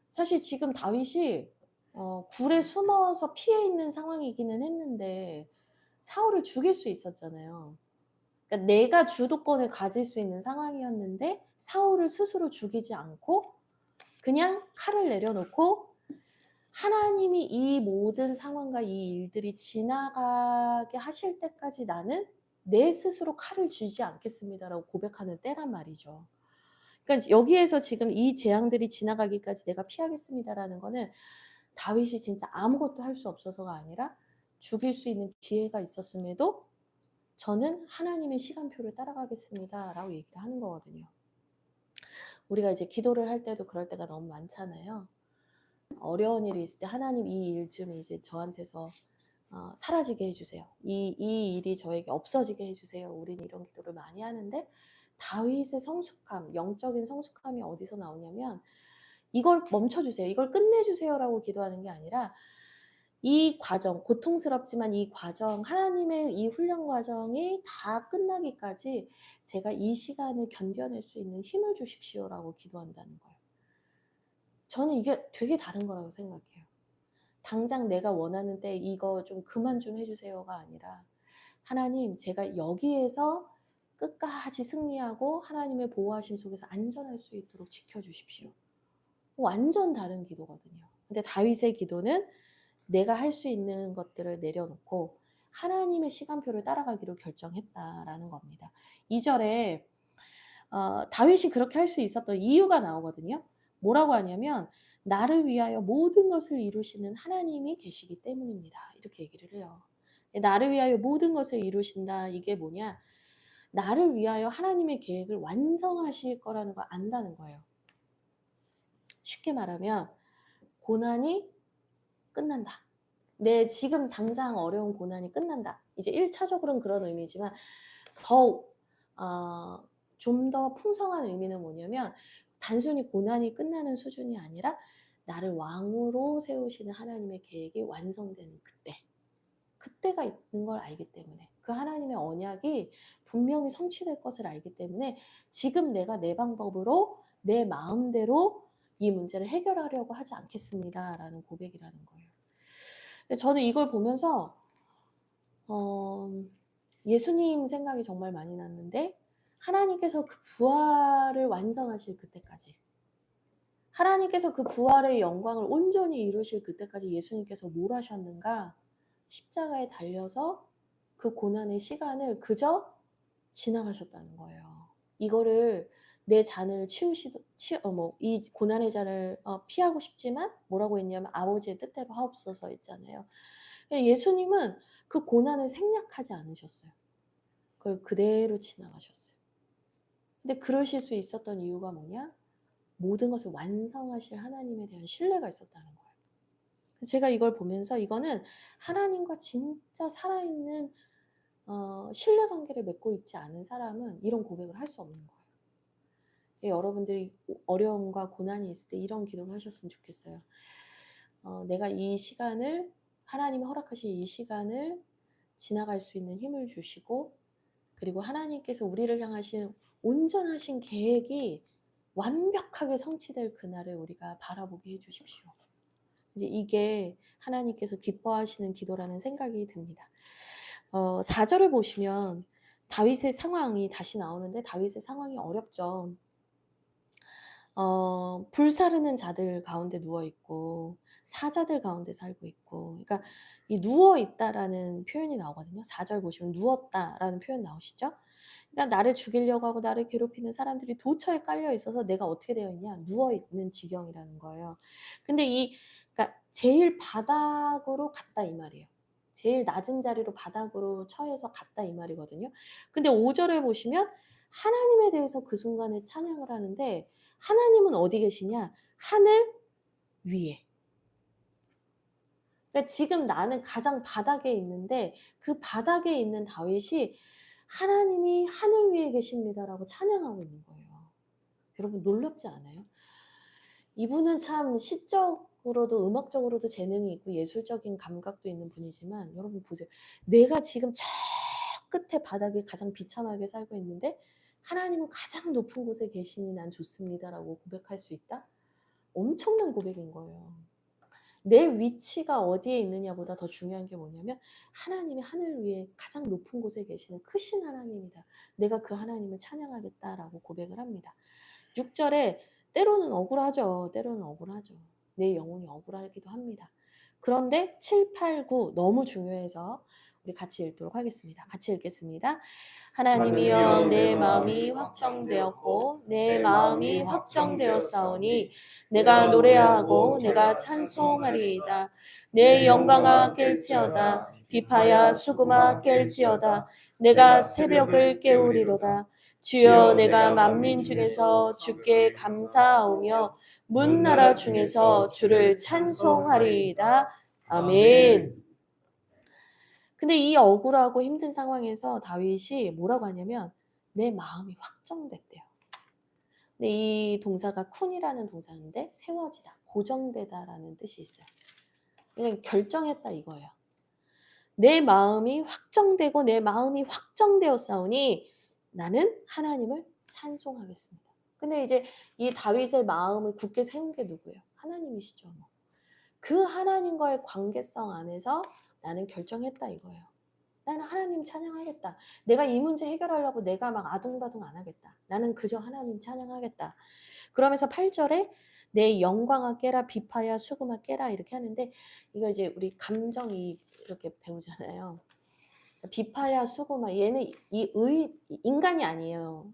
사실 지금 다윗이 굴에 숨어서 피해 있는 상황이기는 했는데 사울을 죽일 수 있었잖아요. 그러니까 내가 주도권을 가질 수 있는 상황이었는데 사울을 스스로 죽이지 않고 그냥 칼을 내려놓고 하나님이 이 모든 상황과 이 일들이 지나가게 하실 때까지 나는 내 스스로 칼을 쥐지 않겠습니다라고 고백하는 때란 말이죠. 그러니까 여기에서 지금 이 재앙들이 지나가기까지 내가 피하겠습니다라는 거는 다윗이 진짜 아무것도 할 수 없어서가 아니라 죽일 수 있는 기회가 있었음에도 저는 하나님의 시간표를 따라가겠습니다라고 얘기를 하는 거거든요. 우리가 이제 기도를 할 때도 그럴 때가 너무 많잖아요. 어려운 일이 있을 때 하나님 이 일 좀 이제 저한테서 사라지게 해주세요. 이 일이 저에게 없어지게 해주세요. 우리는 이런 기도를 많이 하는데 다윗의 성숙함, 영적인 성숙함이 어디서 나오냐면 이걸 멈춰주세요. 이걸 끝내주세요라고 기도하는 게 아니라 이 과정, 고통스럽지만 이 과정, 하나님의 이 훈련 과정이 다 끝나기까지 제가 이 시간을 견뎌낼 수 있는 힘을 주십시오라고 기도한다는 거예요. 저는 이게 되게 다른 거라고 생각해요. 당장 내가 원하는 때 이거 좀 그만 좀 해주세요가 아니라 하나님 제가 여기에서 끝까지 승리하고 하나님의 보호하심 속에서 안전할 수 있도록 지켜주십시오. 완전 다른 기도거든요. 근데 다윗의 기도는 내가 할 수 있는 것들을 내려놓고 하나님의 시간표를 따라가기로 결정했다라는 겁니다. 2절에 다윗이 그렇게 할 수 있었던 이유가 나오거든요. 뭐라고 하냐면 나를 위하여 모든 것을 이루시는 하나님이 계시기 때문입니다. 이렇게 얘기를 해요. 나를 위하여 모든 것을 이루신다. 이게 뭐냐? 나를 위하여 하나님의 계획을 완성하실 거라는 걸 안다는 거예요. 쉽게 말하면 고난이 끝난다. 내 지금 당장 어려운 고난이 끝난다. 이제 1차적으로는 그런 의미지만 더 좀 더 풍성한 의미는 뭐냐면 단순히 고난이 끝나는 수준이 아니라 나를 왕으로 세우시는 하나님의 계획이 완성되는 그때가 있는 걸 알기 때문에 그 하나님의 언약이 분명히 성취될 것을 알기 때문에 지금 내가 내 방법으로 내 마음대로 이 문제를 해결하려고 하지 않겠습니다라는 고백이라는 거예요. 저는 이걸 보면서 예수님 생각이 정말 많이 났는데 하나님께서 그 부활을 완성하실 그때까지 하나님께서 그 부활의 영광을 온전히 이루실 그때까지 예수님께서 뭘 하셨는가? 십자가에 달려서 그 고난의 시간을 그저 지나가셨다는 거예요. 이거를 내 잔을 이 고난의 잔을 피하고 싶지만 뭐라고 했냐면 아버지의 뜻대로 하옵소서 했잖아요. 예수님은 그 고난을 생략하지 않으셨어요. 그걸 그대로 지나가셨어요. 근데 그러실 수 있었던 이유가 뭐냐? 모든 것을 완성하실 하나님에 대한 신뢰가 있었다는 거예요. 제가 이걸 보면서 이거는 하나님과 진짜 살아있는 신뢰관계를 맺고 있지 않은 사람은 이런 고백을 할 수 없는 거예요. 여러분들이 어려움과 고난이 있을 때 이런 기도를 하셨으면 좋겠어요. 내가 이 시간을 하나님이 허락하신 이 시간을 지나갈 수 있는 힘을 주시고 그리고 하나님께서 우리를 향하신 온전하신 계획이 완벽하게 성취될 그날을 우리가 바라보게 해주십시오. 이제 이게 하나님께서 기뻐하시는 기도라는 생각이 듭니다. 4절을 보시면 다윗의 상황이 다시 나오는데 다윗의 상황이 어렵죠. 불사르는 자들 가운데 누워 있고 사자들 가운데 살고 있고, 그러니까 이 누워 있다라는 표현이 나오거든요. 4절 보시면 누웠다라는 표현 나오시죠? 그러니까 나를 죽이려고 하고 나를 괴롭히는 사람들이 도처에 깔려 있어서 내가 어떻게 되어 있냐? 누워 있는 지경이라는 거예요. 근데 그러니까 제일 바닥으로 갔다 이 말이에요. 제일 낮은 자리로 바닥으로 처해서 갔다 이 말이거든요. 근데 5절에 보시면 하나님에 대해서 그 순간에 찬양을 하는데 하나님은 어디 계시냐? 하늘 위에. 그러니까 지금 나는 가장 바닥에 있는데 그 바닥에 있는 다윗이 하나님이 하늘 위에 계십니다라고 찬양하고 있는 거예요. 여러분 놀랍지 않아요? 이분은 참 시적으로도 음악적으로도 재능이 있고 예술적인 감각도 있는 분이지만 여러분 보세요. 내가 지금 저 끝에 바닥에 가장 비참하게 살고 있는데 하나님은 가장 높은 곳에 계시니 난 좋습니다라고 고백할 수 있다? 엄청난 고백인 거예요. 내 위치가 어디에 있느냐보다 더 중요한 게 뭐냐면 하나님이 하늘 위에 가장 높은 곳에 계시는 크신 하나님이다. 내가 그 하나님을 찬양하겠다라고 고백을 합니다. 6절에 때로는 억울하죠. 때로는 억울하죠. 내 영혼이 억울하기도 합니다. 그런데 7, 8, 9 너무 중요해서 우리 같이 읽도록 하겠습니다. 같이 읽겠습니다. 하나님이여 내 마음이 확정되었고 내 마음이 확정되었사오니 내가 노래하고 내가 찬송하리이다. 내 영광아 깰지어다. 비파야 수금아 깰지어다. 내가 새벽을 깨우리로다. 주여 내가 만민 중에서 주께 감사하오며 문나라 중에서 주를 찬송하리이다. 아멘. 근데 이 억울하고 힘든 상황에서 다윗이 뭐라고 하냐면 내 마음이 확정됐대요. 근데 이 동사가 쿤이라는 동사인데 세워지다, 고정되다라는 뜻이 있어요. 그냥 결정했다 이거예요. 내 마음이 확정되고 내 마음이 확정되었사오니 나는 하나님을 찬송하겠습니다. 근데 이제 이 다윗의 마음을 굳게 세운 게 누구예요? 하나님이시죠. 그 하나님과의 관계성 안에서 나는 결정했다 이거예요. 나는 하나님 찬양하겠다. 내가 이 문제 해결하려고 내가 막 아둥바둥 안 하겠다. 나는 그저 하나님 찬양하겠다. 그러면서 8절에 내 영광아 깨라 비파야 수금아 깨라 이렇게 하는데 이거 이제 우리 감정이 이렇게 배우잖아요. 비파야 수금아 얘는 인간이 아니에요.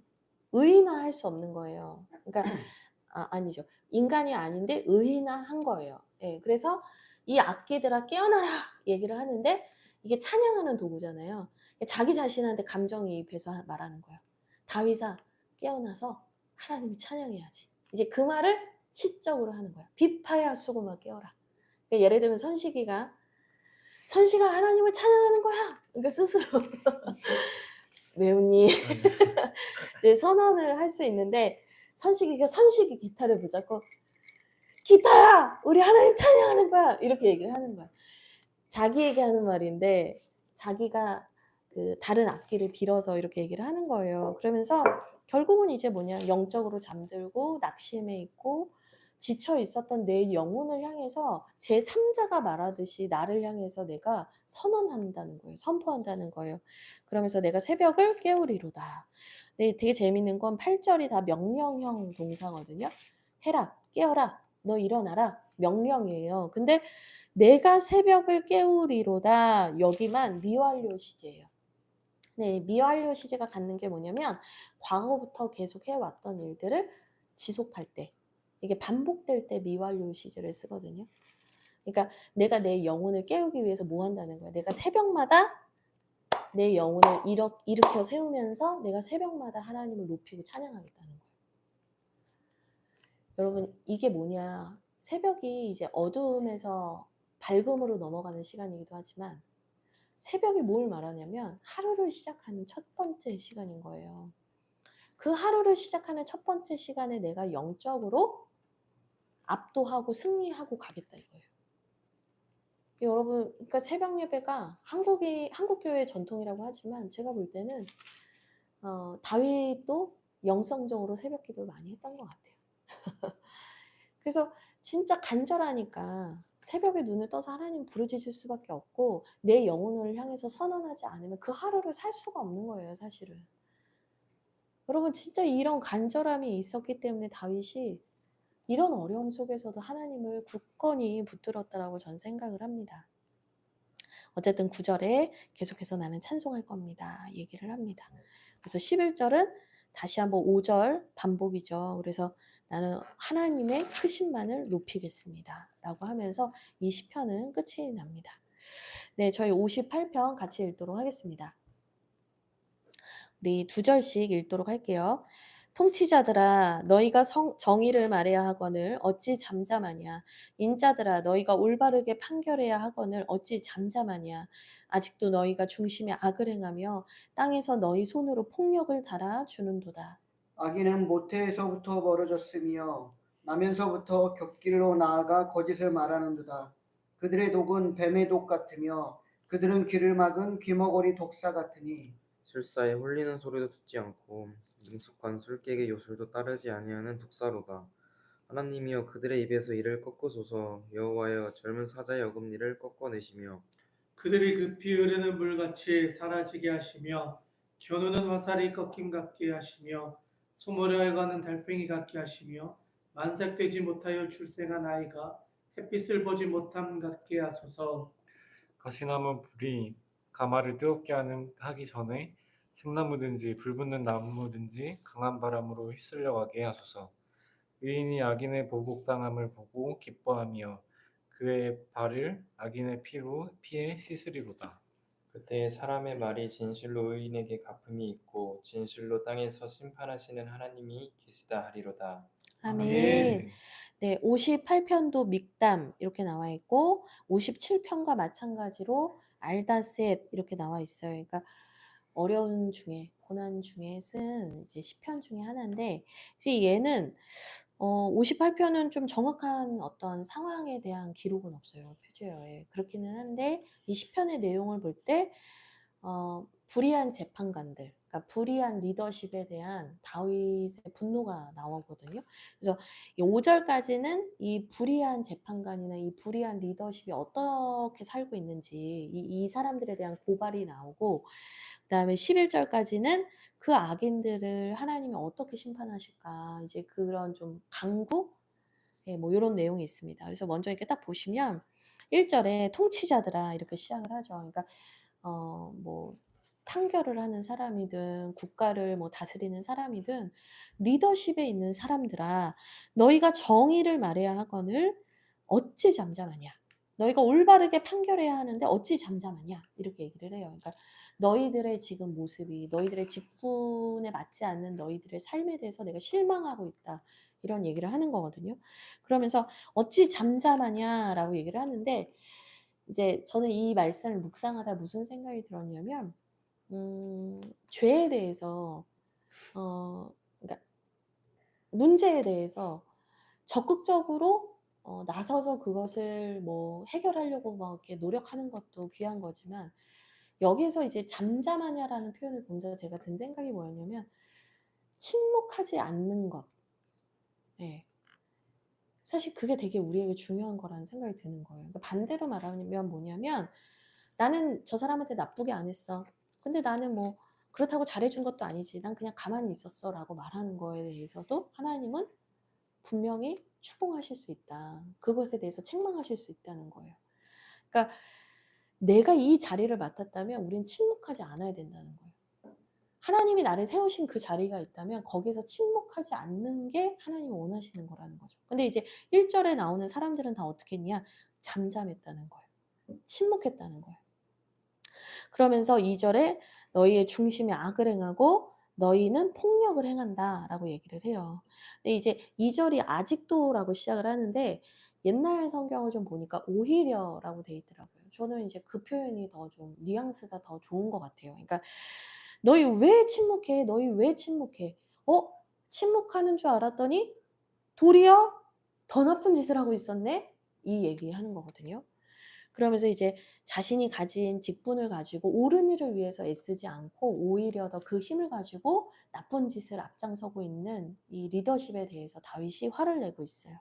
의인화할 수 없는 거예요. 그러니까 아니죠. 인간이 아닌데 의인화한 거예요. 예, 그래서 이 악기들아 깨어나라 얘기를 하는데 이게 찬양하는 도구잖아요. 자기 자신한테 감정이입해서 말하는 거예요. 다윗아 깨어나서 하나님을 찬양해야지. 이제 그 말을 시적으로 하는 거야. 비파야 수고마 깨어라. 그러니까 예를 들면 선식이가 하나님을 찬양하는 거야. 그러니까 스스로 매운니 이제 선언을 할 수 있는데 선식이 기타를 붙잡고 기타야 우리 하나님 찬양하는 거야 이렇게 얘기를 하는 거야. 자기에게 하는 말인데 자기가 그 다른 악기를 빌어서 이렇게 얘기를 하는 거예요. 그러면서 결국은 이제 뭐냐 영적으로 잠들고 낙심해 있고 지쳐 있었던 내 영혼을 향해서 제3자가 말하듯이 나를 향해서 내가 선언한다는 거예요. 선포한다는 거예요. 그러면서 내가 새벽을 깨우리로다. 네, 되게 재밌는 건 8절이 다 명령형 동사거든요. 해라, 깨어라, 너 일어나라 명령이에요. 근데 내가 새벽을 깨우리로다 여기만 미완료 시제예요. 네, 미완료 시제가 갖는 게 뭐냐면 과거부터 계속 해왔던 일들을 지속할 때 이게 반복될 때 미완료 시제를 쓰거든요. 그러니까 내가 내 영혼을 깨우기 위해서 뭐 한다는 거야. 내가 새벽마다 내 영혼을 일으켜 세우면서 내가 새벽마다 하나님을 높이고 찬양하겠다는 거예요. 여러분 이게 뭐냐. 새벽이 이제 어두움에서 밝음으로 넘어가는 시간이기도 하지만 새벽이 뭘 말하냐면 하루를 시작하는 첫 번째 시간인 거예요. 그 하루를 시작하는 첫 번째 시간에 내가 영적으로 압도하고 승리하고 가겠다 이거예요. 여러분, 그러니까 새벽 예배가 한국 교회의 전통이라고 하지만 제가 볼 때는 다윗도 영성적으로 새벽 기도를 많이 했던 것 같아요. 그래서 진짜 간절하니까 새벽에 눈을 떠서 하나님 부르짖을 수밖에 없고 내 영혼을 향해서 선언하지 않으면 그 하루를 살 수가 없는 거예요, 사실은. 여러분 진짜 이런 간절함이 있었기 때문에 다윗이 이런 어려움 속에서도 하나님을 굳건히 붙들었다라고 저는 생각을 합니다. 어쨌든 9절에 계속해서 나는 찬송할 겁니다. 얘기를 합니다. 그래서 11절은 다시 한번 5절 반복이죠. 그래서 나는 하나님의 크신만을 높이겠습니다. 라고 하면서 이 시편은 끝이 납니다. 네, 저희 58편 같이 읽도록 하겠습니다. 우리 2절씩 읽도록 할게요. 통치자들아 너희가 정의를 말해야 하거늘 어찌 잠잠하냐. 인자들아 너희가 올바르게 판결해야 하거늘 어찌 잠잠하냐. 아직도 너희가 중심에 악을 행하며 땅에서 너희 손으로 폭력을 달아 주는도다. 악인은 모태에서부터 멀어졌으며 나면서부터 곁길로 나아가 거짓을 말하는도다. 그들의 독은 뱀의 독 같으며 그들은 귀를 막은 귀머거리 독사 같으니 술사에 홀리는 소리도 듣지 않고 능숙한 술객의 요술도 따르지 아니하는 독사로다. 하나님이여 그들의 입에서 이를 꺾으소서. 여호와여 젊은 사자의 어금니를 꺾어내시며 그들이 급히 흐르는 물같이 사라지게 하시며 겨누는 화살이 꺾임 같게 하시며 소머리에 가는 달팽이 같게 하시며 만삭되지 못하여 출생한 아이가 햇빛을 보지 못함 같게 하소서. 가시나무 불이 가마를 뜨겁게 하기 전에 생나무든지 불붙는 나무든지 강한 바람으로 휩쓸려 가게 하소서. 의인이 악인의 보복당함을 보고 기뻐하며 그의 발을 악인의 피에 씻으리로다. 그때 사람의 말이 진실로 의인에게 갚음이 있고 진실로 땅에서 심판하시는 하나님이 계시다 하리로다. 아멘. 네, 58편도 믹담 이렇게 나와 있고 57편과 마찬가지로 알다셋 이렇게 나와 있어요. 그러니까 어려운 중에 고난 중에 쓴 이제 시편 중에 하나인데 이제 얘는 58편은 좀 정확한 어떤 상황에 대한 기록은 없어요. 표제어에. 그렇기는 한데 이 시편의 내용을 볼 때 불의한 재판관들, 그러니까 불의한 리더십에 대한 다윗의 분노가 나오거든요. 그래서 이 5절까지는 이 불의한 재판관이나 이 불의한 리더십이 어떻게 살고 있는지 이 사람들에 대한 고발이 나오고 그다음에 11절까지는 그 악인들을 하나님이 어떻게 심판하실까 이제 그런 좀 강구 예, 뭐 이런 내용이 있습니다. 그래서 먼저 이렇게 딱 보시면 1절에 통치자들아 이렇게 시작을 하죠. 그러니까 뭐 판결을 하는 사람이든 국가를 뭐 다스리는 사람이든 리더십에 있는 사람들아 너희가 정의를 말해야 하거늘 어찌 잠잠하냐. 너희가 올바르게 판결해야 하는데 어찌 잠잠하냐 이렇게 얘기를 해요. 그러니까 너희들의 지금 모습이 너희들의 직분에 맞지 않는 너희들의 삶에 대해서 내가 실망하고 있다. 이런 얘기를 하는 거거든요. 그러면서 어찌 잠잠하냐라고 얘기를 하는데 이제 저는 이 말씀을 묵상하다 무슨 생각이 들었냐면 죄에 대해서 그러니까 문제에 대해서 적극적으로 나서서 그것을 뭐 해결하려고 막 이렇게 노력하는 것도 귀한 거지만 여기에서 이제 잠잠하냐라는 표현을 보면서 제가 든 생각이 뭐였냐면 침묵하지 않는 것. 예. 사실 그게 되게 우리에게 중요한 거라는 생각이 드는 거예요. 그러니까 반대로 말하면 뭐냐면 나는 저 사람한테 나쁘게 안 했어. 근데 나는 뭐 그렇다고 잘해준 것도 아니지. 난 그냥 가만히 있었어. 라고 말하는 거에 대해서도 하나님은 분명히 추궁하실 수 있다. 그것에 대해서 책망하실 수 있다는 거예요. 그러니까 내가 이 자리를 맡았다면 우린 침묵하지 않아야 된다는 거예요. 하나님이 나를 세우신 그 자리가 있다면 거기서 침묵하지 않는 게 하나님이 원하시는 거라는 거죠. 근데 이제 1절에 나오는 사람들은 다 어떻게 했냐? 잠잠했다는 거예요. 침묵했다는 거예요. 그러면서 2절에 너희의 중심에 악을 행하고 너희는 폭력을 행한다라고 얘기를 해요. 근데 이제 2절이 아직도라고 시작을 하는데 옛날 성경을 좀 보니까 오히려라고 돼 있더라고요. 저는 이제 그 표현이 더 좀 뉘앙스가 더 좋은 것 같아요. 그러니까 너희 왜 침묵해? 너희 왜 침묵해? 침묵하는 줄 알았더니 도리어 더 나쁜 짓을 하고 있었네? 이 얘기하는 거거든요. 그러면서 이제 자신이 가진 직분을 가지고 옳은 일을 위해서 애쓰지 않고 오히려 더 그 힘을 가지고 나쁜 짓을 앞장서고 있는 이 리더십에 대해서 다윗이 화를 내고 있어요.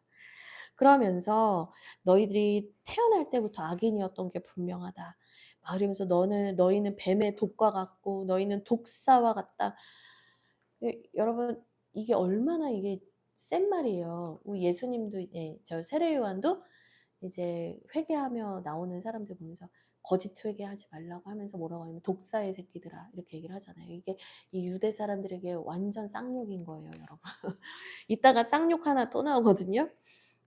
그러면서 너희들이 태어날 때부터 악인이었던 게 분명하다. 막 이러면서 너희는 뱀의 독과 같고 너희는 독사와 같다. 여러분 이게 얼마나 이게 센 말이에요. 우리 예수님도 저 세례 요한도 이제 회개하며 나오는 사람들 보면서 거짓 회개하지 말라고 하면서 뭐라고 하냐면 독사의 새끼들아 이렇게 얘기를 하잖아요. 이게 이 유대 사람들에게 완전 쌍욕인 거예요, 여러분. 이따가 쌍욕 하나 또 나오거든요.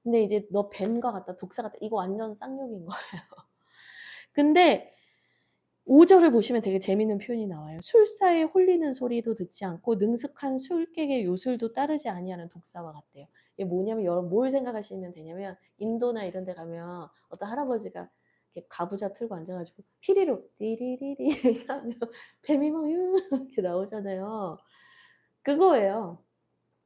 근데 이제 너 뱀과 같다, 독사 같다 이거 완전 쌍욕인 거예요. 근데 5절을 보시면 되게 재밌는 표현이 나와요. 술사에 홀리는 소리도 듣지 않고 능숙한 술객의 요술도 따르지 아니하는 독사와 같대요. 이게 뭐냐면 여러분 뭘 생각하시면 되냐면 인도나 이런 데 가면 어떤 할아버지가 이렇게 가부좌 틀고 앉아가지고 피리로 띠리리리 하면 뱀이 막 이렇게 나오잖아요. 그거예요.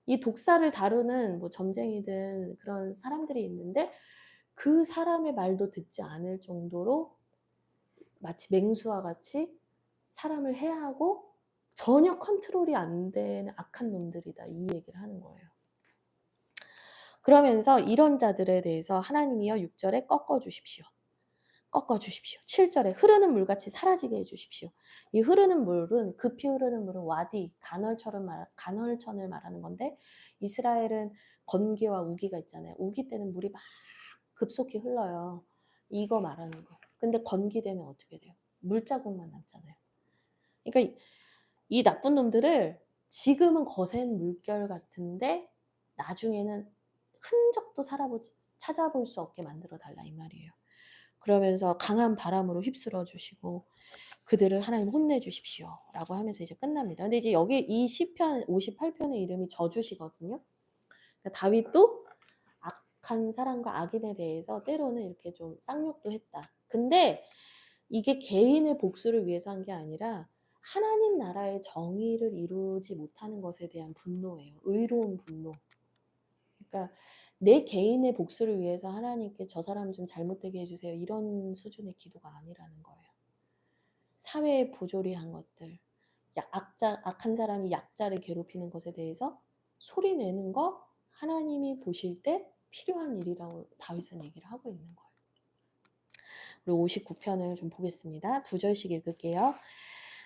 이 독사를 다루는 뭐 점쟁이든 그런 사람들이 있는데 그 사람의 말도 듣지 않을 정도로 마치 맹수와 같이 사람을 해하고 전혀 컨트롤이 안 되는 악한 놈들이다. 이 얘기를 하는 거예요. 그러면서 이런 자들에 대해서 하나님이여 6절에 꺾어 주십시오. 꺾어 주십시오. 7절에 흐르는 물같이 사라지게 해 주십시오. 이 흐르는 물은 급히 흐르는 물은 와디, 간헐천을 말하는 건데 이스라엘은 건기와 우기가 있잖아요. 우기 때는 물이 막 급속히 흘러요. 이거 말하는 거. 근데 건기 되면 어떻게 돼요? 물자국만 남잖아요. 그러니까 이 나쁜 놈들을 지금은 거센 물결 같은데 나중에는 흔적도 찾아볼 수 없게 만들어 달라 이 말이에요. 그러면서 강한 바람으로 휩쓸어 주시고 그들을 하나님 혼내 주십시오라고 하면서 이제 끝납니다. 근데 이제 여기 이 시편 58편의 이름이 저주시거든요. 그러니까 다윗도 악한 사람과 악인에 대해서 때로는 이렇게 좀 쌍욕도 했다. 근데 이게 개인의 복수를 위해서 한 게 아니라 하나님 나라의 정의를 이루지 못하는 것에 대한 분노예요. 의로운 분노. 그러니까 내 개인의 복수를 위해서 하나님께 저 사람 좀 잘못되게 해주세요. 이런 수준의 기도가 아니라는 거예요. 사회에 부조리한 것들, 악한 사람이 약자를 괴롭히는 것에 대해서 소리 내는 거 하나님이 보실 때 필요한 일이라고 다윗은 얘기를 하고 있는 거예요. 우리 59편을 좀 보겠습니다. 2절씩 읽을게요.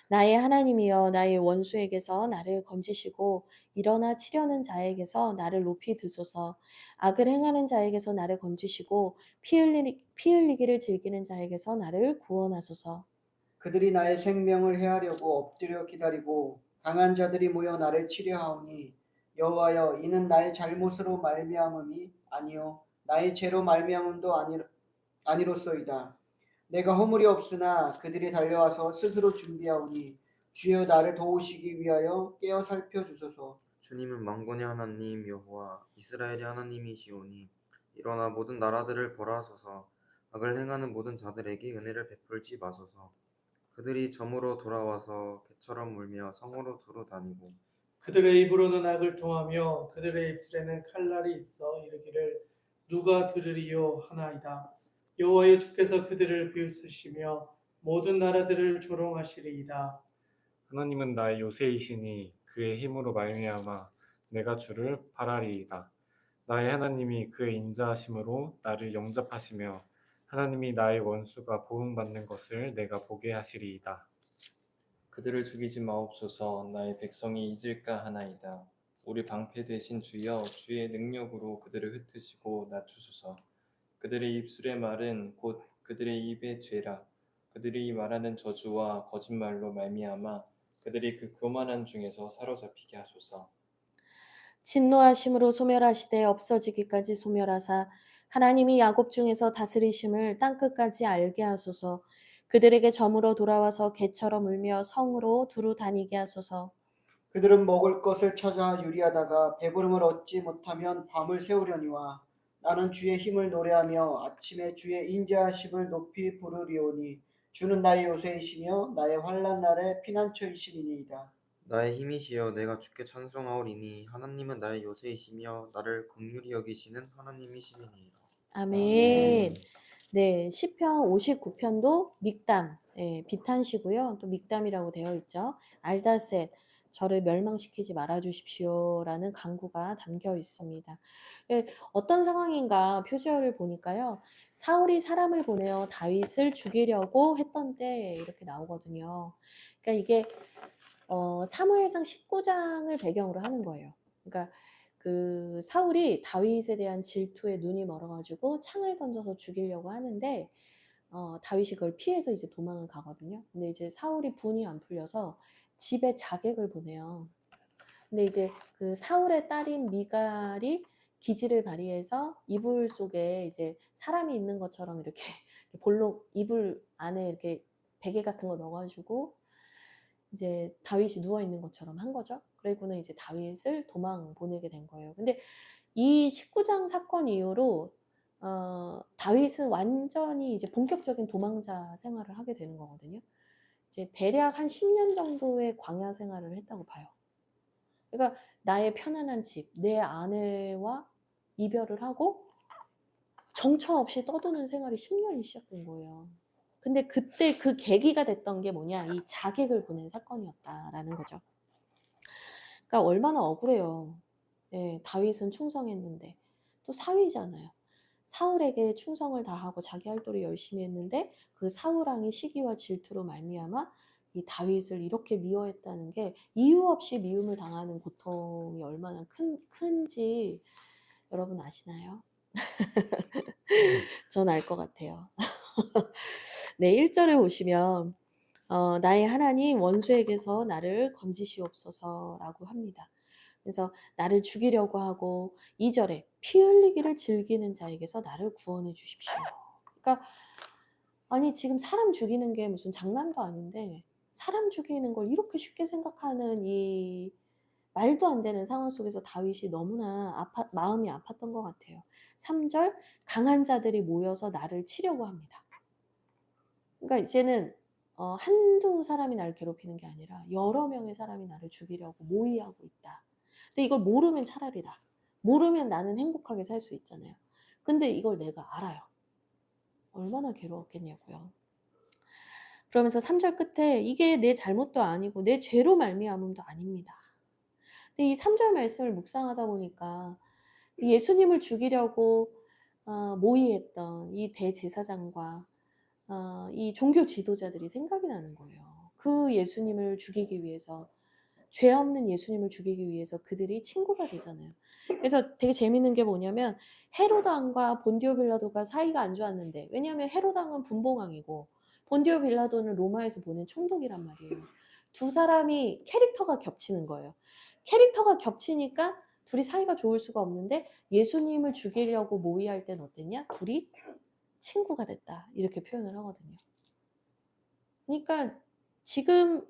나의 하나님이여 나의 원수에게서 나를 건지시고 일어나 치려는 자에게서 나를 높이 드소서. 악을 행하는 자에게서 나를 건지시고 피 흘리기를 즐기는 자에게서 나를 구원하소서. 그들이 나의 생명을 해하려고 엎드려 기다리고 강한 자들이 모여 나를 치려하오니 여호와여 이는 나의 잘못으로 말미암음이 아니요 나의 죄로 말미암음도 아니로소이다. 내가 허물이 없으나 그들이 달려와서 스스로 준비하오니 주여 나를 도우시기 위하여 깨어 살펴주소서. 주님은 만군의 하나님 여호와 이스라엘의 하나님이시오니 일어나 모든 나라들을 벌하소서. 악을 행하는 모든 자들에게 은혜를 베풀지 마소서. 그들이 점으로 돌아와서 개처럼 울며 성으로 두루 다니고 그들의 입으로는 악을 통하며 그들의 입술에는 칼날이 있어 이르기를 누가 들으리요 하나이다. 여호와여 주께서 그들을 비웃으시며 모든 나라들을 조롱하시리이다. 하나님은 나의 요새이시니 그의 힘으로 말미암아 내가 주를 바라리이다. 나의 하나님이 그의 인자하심으로 나를 영접하시며 하나님이 나의 원수가 보응받는 것을 내가 보게 하시리이다. 그들을 죽이지 마옵소서. 나의 백성이 잊을까 하나이다. 우리 방패 되신 주여 주의 능력으로 그들을 흩으시고 낮추소서. 그들의 입술의 말은 곧 그들의 입의 죄라. 그들이 말하는 저주와 거짓말로 말미암아 그들이 그 교만한 중에서 사로잡히게 하소서. 진노하심으로 소멸하시되 없어지기까지 소멸하사 하나님이 야곱 중에서 다스리심을 땅끝까지 알게 하소서. 그들에게 점으로 돌아와서 개처럼 울며 성으로 두루 다니게 하소서. 그들은 먹을 것을 찾아 유리하다가 배부름을 얻지 못하면 밤을 새우려니와 나는 주의 힘을 노래하며 아침에 주의 인자하심을 높이 부르리오니 주는 나의 요새이시며 나의 환난 날의 피난처이심이니이다. 나의 힘이시여 내가 주께 찬송하오리니 하나님은 나의 요새이시며 나를 긍휼히 여기시는 하나님이시니이다. 아멘. 네, 시편 59편도 믹담, 비탄시고요. 또 믹담이라고 되어 있죠. 알다셋, 저를 멸망시키지 말아 주십시오라는 간구가 담겨 있습니다. 어떤 상황인가 표지어를 보니까요. 사울이 사람을 보내어 다윗을 죽이려고 했던 때 이렇게 나오거든요. 그러니까 이게 사무엘상 19장을 배경으로 하는 거예요. 그러니까 그 사울이 다윗에 대한 질투에 눈이 멀어가지고 창을 던져서 죽이려고 하는데 다윗이 그걸 피해서 이제 도망을 가거든요. 근데 이제 사울이 분이 안 풀려서 집에 자객을 보내요. 근데 이제 그 사울의 딸인 미갈이 기지를 발휘해서 이불 속에 이제 사람이 있는 것처럼 이렇게 볼록 이불 안에 이렇게 베개 같은 거 넣어가지고 이제 다윗이 누워 있는 것처럼 한 거죠. 그리고는 이제 다윗을 도망 보내게 된 거예요. 근데 이 19장 사건 이후로 다윗은 완전히 이제 본격적인 도망자 생활을 하게 되는 거거든요. 이제 대략 한 10년 정도의 광야 생활을 했다고 봐요. 그러니까 나의 편안한 집, 내 아내와 이별을 하고 정처 없이 떠도는 생활이 10년이 시작된 거예요. 근데 그때 그 계기가 됐던 게 뭐냐? 이 자객을 보낸 사건이었다라는 거죠. 그러니까 얼마나 억울해요. 예, 다윗은 충성했는데 또 사위잖아요. 사울에게 충성을 다하고 자기 할 도를 열심히 했는데 그 사울 왕의 시기와 질투로 말미암아 이 다윗을 이렇게 미워했다는 게 이유 없이 미움을 당하는 고통이 얼마나 큰지 여러분 아시나요? 전 알 것 같아요. 네, 1절에 보시면 나의 하나님 원수에게서 나를 건지시옵소서라고 합니다. 그래서 나를 죽이려고 하고 2절에 피 흘리기를 즐기는 자에게서 나를 구원해 주십시오. 그러니까 아니 지금 사람 죽이는 게 무슨 장난도 아닌데 사람 죽이는 걸 이렇게 쉽게 생각하는 이 말도 안 되는 상황 속에서 다윗이 너무나 마음이 아팠던 것 같아요. 3절 강한 자들이 모여서 나를 치려고 합니다. 그러니까 이제는 한두 사람이 나를 괴롭히는 게 아니라 여러 명의 사람이 나를 죽이려고 모의하고 있다. 근데 이걸 모르면 차라리 나. 모르면 나는 행복하게 살 수 있잖아요. 근데 이걸 내가 알아요. 얼마나 괴로웠겠냐고요. 그러면서 3절 끝에 이게 내 잘못도 아니고 내 죄로 말미암음도 아닙니다. 근데 이 3절 말씀을 묵상하다 보니까 예수님을 죽이려고 모의했던 이 대제사장과 이 종교 지도자들이 생각이 나는 거예요. 그 예수님을 죽이기 위해서 죄 없는 예수님을 죽이기 위해서 그들이 친구가 되잖아요. 그래서 되게 재밌는 게 뭐냐면 헤롯 왕과 본디오 빌라도가 사이가 안 좋았는데 왜냐하면 헤롯 왕은 분봉왕이고 본디오 빌라도는 로마에서 보낸 총독이란 말이에요. 두 사람이 캐릭터가 겹치는 거예요. 캐릭터가 겹치니까 둘이 사이가 좋을 수가 없는데 예수님을 죽이려고 모의할 땐 어땠냐? 둘이 친구가 됐다. 이렇게 표현을 하거든요. 그러니까 지금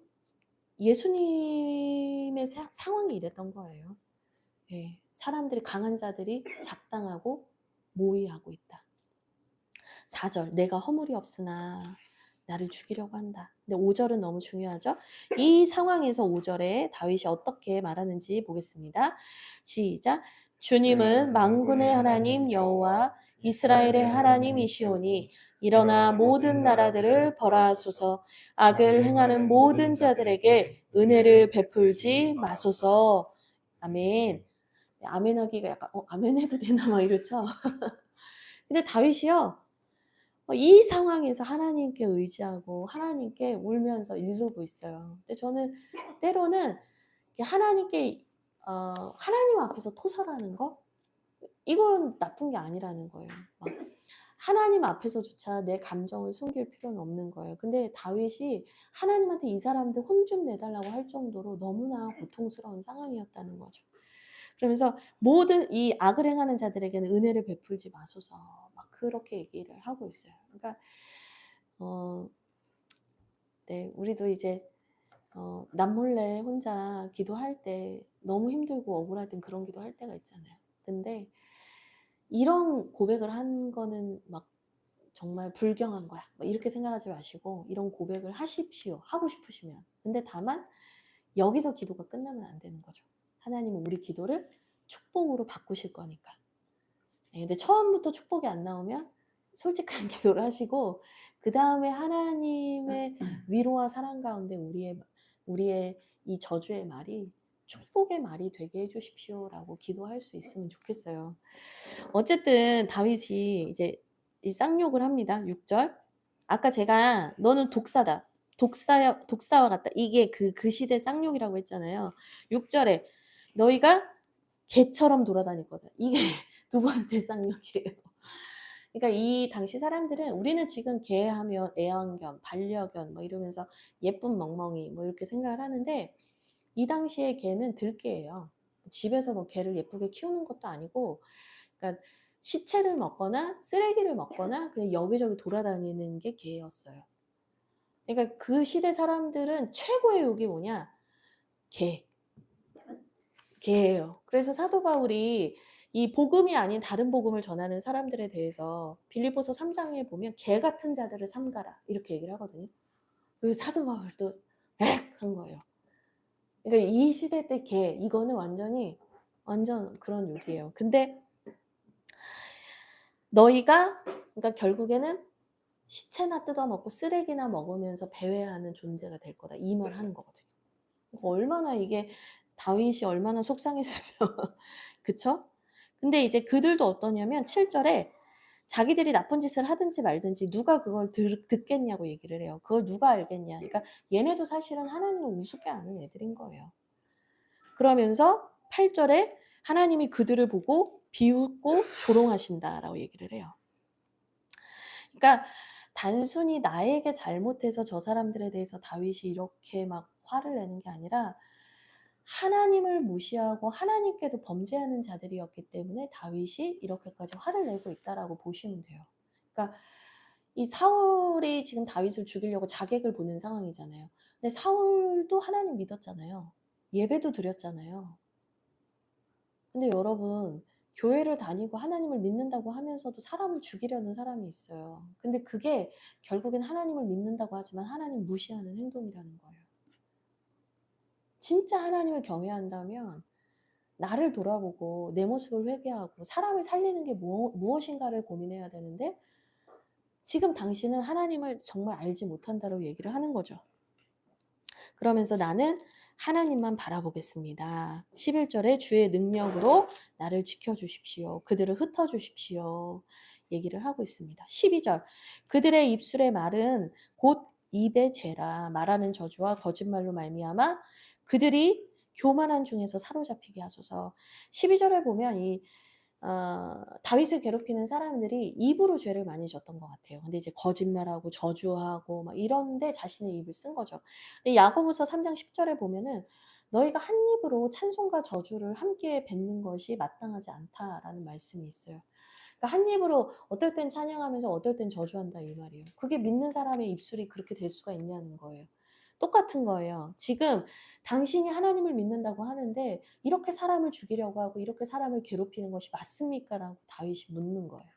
예수님의 상황이 이랬던 거예요. 예, 사람들이 강한 자들이 작당하고 모의하고 있다. 4절 내가 허물이 없으나 나를 죽이려고 한다. 근데 5절은 너무 중요하죠. 이 상황에서 5절에 다윗이 어떻게 말하는지 보겠습니다. 시작. 주님은 만군의 하나님 여호와 이스라엘의 하나님이시오니 일어나 모든 나라들을 벌하소서. 악을 행하는 모든 자들에게 은혜를 베풀지 마소서. 아멘. 아멘 하기가 약간 아멘 해도 되나 막 이렇죠. 근데 다윗이요. 이 상황에서 하나님께 의지하고 하나님께 울면서 이루고 있어요. 근데 저는 때로는 하나님께 하나님 앞에서 토설하는 거 이건 나쁜 게 아니라는 거예요. 막 하나님 앞에서조차 내 감정을 숨길 필요는 없는 거예요. 근데 다윗이 하나님한테 이 사람들 혼 좀 내달라고 할 정도로 너무나 고통스러운 상황이었다는 거죠. 그러면서 모든 이 악을 행하는 자들에게는 은혜를 베풀지 마소서 막 그렇게 얘기를 하고 있어요. 그러니까 네, 우리도 이제 남몰래 혼자 기도할 때 너무 힘들고 억울할 땐 그런 기도할 때가 있잖아요. 근데 이런 고백을 한 거는 막 정말 불경한 거야. 막 이렇게 생각하지 마시고 이런 고백을 하십시오. 하고 싶으시면. 근데 다만 여기서 기도가 끝나면 안 되는 거죠. 하나님은 우리 기도를 축복으로 바꾸실 거니까. 네, 근데 처음부터 축복이 안 나오면 솔직한 기도를 하시고 그 다음에 하나님의 위로와 사랑 가운데 우리의 이 저주의 말이 축복의 말이 되게 해주십시오라고 기도할 수 있으면 좋겠어요. 어쨌든 다윗이 이제 이 쌍욕을 합니다. 6절. 아까 제가 너는 독사다. 독사와 같다. 이게 그 시대 쌍욕이라고 했잖아요. 6절에 너희가 개처럼 돌아다녔거든. 이게 두 번째 쌍욕이에요. 그러니까 이 당시 사람들은 우리는 지금 개하면 애완견, 반려견 뭐 이러면서 예쁜 멍멍이 뭐 이렇게 생각을 하는데 이 당시에 개는 들개예요. 집에서 뭐 개를 예쁘게 키우는 것도 아니고 그러니까 시체를 먹거나 쓰레기를 먹거나 그냥 여기저기 돌아다니는 게 개였어요. 그러니까 그 시대 사람들은 최고의 욕이 뭐냐? 개. 개예요. 그래서 사도 바울이 이 복음이 아닌 다른 복음을 전하는 사람들에 대해서 빌립보서 3장에 보면 개 같은 자들을 삼가라 이렇게 얘기를 하거든요. 그 사도 바울도 액 한 거예요. 그러니까 이 시대 때 개 이거는 완전 그런 욕이에요. 근데 너희가 그러니까 결국에는 시체나 뜯어먹고 쓰레기나 먹으면서 배회하는 존재가 될 거다. 이 말 하는 거거든요. 얼마나 이게 다윗이 얼마나 속상했으면 그쵸? 근데 이제 그들도 어떠냐면 7절에 자기들이 나쁜 짓을 하든지 말든지 누가 그걸 듣겠냐고 얘기를 해요. 그걸 누가 알겠냐. 그러니까 얘네도 사실은 하나님을 우습게 아는 애들인 거예요. 그러면서 8절에 하나님이 그들을 보고 비웃고 조롱하신다라고 얘기를 해요. 그러니까 단순히 나에게 잘못해서 저 사람들에 대해서 다윗이 이렇게 막 화를 내는 게 아니라 하나님을 무시하고 하나님께도 범죄하는 자들이었기 때문에 다윗이 이렇게까지 화를 내고 있다라고 보시면 돼요. 그러니까 이 사울이 지금 다윗을 죽이려고 자객을 보는 상황이잖아요. 근데 사울도 하나님 믿었잖아요. 예배도 드렸잖아요. 근데 여러분 교회를 다니고 하나님을 믿는다고 하면서도 사람을 죽이려는 사람이 있어요. 근데 그게 결국엔 하나님을 믿는다고 하지만 하나님 무시하는 행동이라는 거예요. 진짜 하나님을 경외한다면 나를 돌아보고 내 모습을 회개하고 사람을 살리는 게 무엇인가를 고민해야 되는데 지금 당신은 하나님을 정말 알지 못한다고 얘기를 하는 거죠. 그러면서 나는 하나님만 바라보겠습니다. 11절에 주의 능력으로 나를 지켜주십시오. 그들을 흩어주십시오. 얘기를 하고 있습니다. 12절 그들의 입술의 말은 곧 입의 죄라 말하는 저주와 거짓말로 말미암아 그들이 교만한 중에서 사로잡히게 하소서. 12절에 보면 이 다윗을 괴롭히는 사람들이 입으로 죄를 많이 졌던 것 같아요. 근데 이제 거짓말하고 저주하고 막 이런데 자신의 입을 쓴 거죠. 근데 야고보서 3장 10절에 보면은 너희가 한 입으로 찬송과 저주를 함께 뱉는 것이 마땅하지 않다라는 말씀이 있어요. 그러니까 한 입으로 어떨 땐 찬양하면서 어떨 땐 저주한다 이 말이에요. 그게 믿는 사람의 입술이 그렇게 될 수가 있냐는 거예요. 똑같은 거예요. 지금 당신이 하나님을 믿는다고 하는데 이렇게 사람을 죽이려고 하고 이렇게 사람을 괴롭히는 것이 맞습니까? 라고 다윗이 묻는 거예요.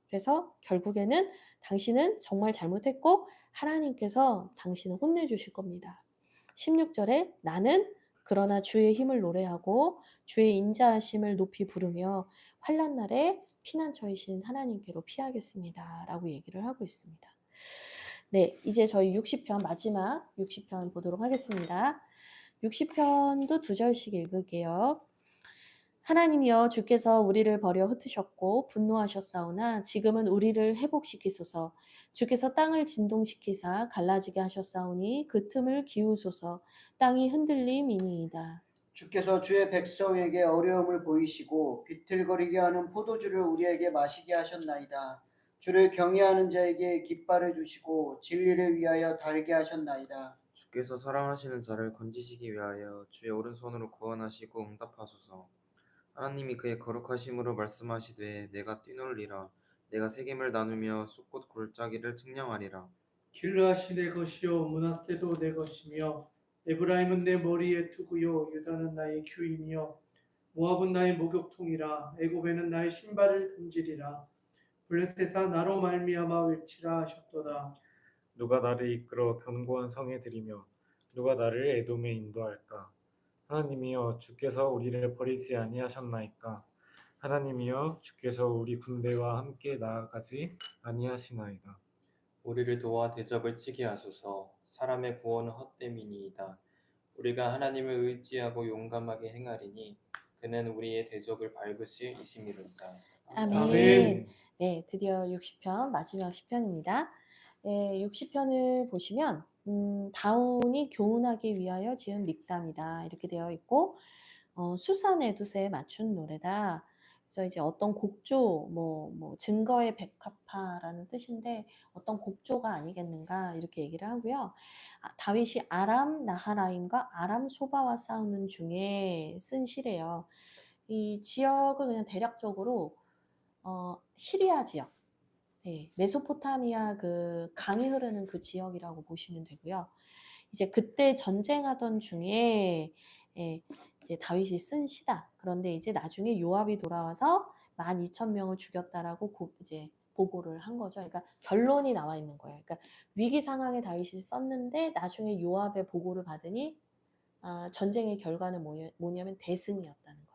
그래서 결국에는 당신은 정말 잘못했고 하나님께서 당신을 혼내주실 겁니다. 16절에 나는 그러나 주의 힘을 노래하고 주의 인자하심을 높이 부르며 환난 날에 피난처이신 하나님께로 피하겠습니다. 라고 얘기를 하고 있습니다. 네, 이제 저희 60편 마지막 60편 보도록 하겠습니다. 60편도 2절씩 읽을게요. 하나님이여 주께서 우리를 버려 흩으셨고 분노하셨사오나 지금은 우리를 회복시키소서. 주께서 땅을 진동시키사 갈라지게 하셨사오니 그 틈을 기우소서. 땅이 흔들림이니이다. 주께서 주의 백성에게 어려움을 보이시고 비틀거리게 하는 포도주를 우리에게 마시게 하셨나이다. 주를 경외하는 자에게 깃발을 주시고 진리를 위하여 달게 하셨나이다. 주께서 사랑하시는 자를 건지시기 위하여 주의 오른손으로 구원하시고 응답하소서. 하나님이 그의 거룩하심으로 말씀하시되 내가 뛰놀리라. 내가 세겜을 나누며 숲꽃 골짜기를 측량하리라. 길르앗이 내 것이요 므낫세도 내 것이며 에브라임은 내 머리의 투구요 유다는 나의 규임이요 모압은 나의 목욕통이라 애굽에는 나의 신발을 던지리라. 블레셋아 나로 말미암아 외치라 하셨도다. 누가 나를 이끌어 견고한 성에 들이며 누가 나를 에돔에 인도할까? 하나님이여 주께서 우리를 버리지 아니하셨나이까? 하나님이여 주께서 우리 군대와 함께 나아가지 아니하시나이다. 우리를 도와 대적을 치게 하소서. 사람의 구원은 헛됨이니이다. 우리가 하나님을 의지하고 용감하게 행하리니 그는 우리의 대적을 밟으실 이심이로다. 아멘. 아멘. 네, 드디어 60편 마지막 시편입니다. 네, 60편을 보시면 다운이 교훈하기 위하여 지은 믹담이다 이렇게 되어 있고 수산 에두스에 맞춘 노래다. 그래서 이제 어떤 곡조 뭐 증거의 백합화라는 뜻인데 어떤 곡조가 아니겠는가 이렇게 얘기를 하고요. 다윗이 아람 나하라임과 아람 소바와 싸우는 중에 쓴 시래요. 이 지역을 그냥 대략적으로 시리아 지역, 네, 메소포타미아 그 강이 흐르는 그 지역이라고 보시면 되고요. 이제 그때 전쟁하던 중에 이제 다윗이 쓴 시다. 그런데 이제 나중에 요압이 돌아와서 12,000명을 죽였다라고 이제 보고를 한 거죠. 그러니까 결론이 나와 있는 거예요. 그러니까 위기 상황에 다윗이 썼는데 나중에 요압의 보고를 받으니 전쟁의 결과는 뭐냐면 대승이었다는 거예요.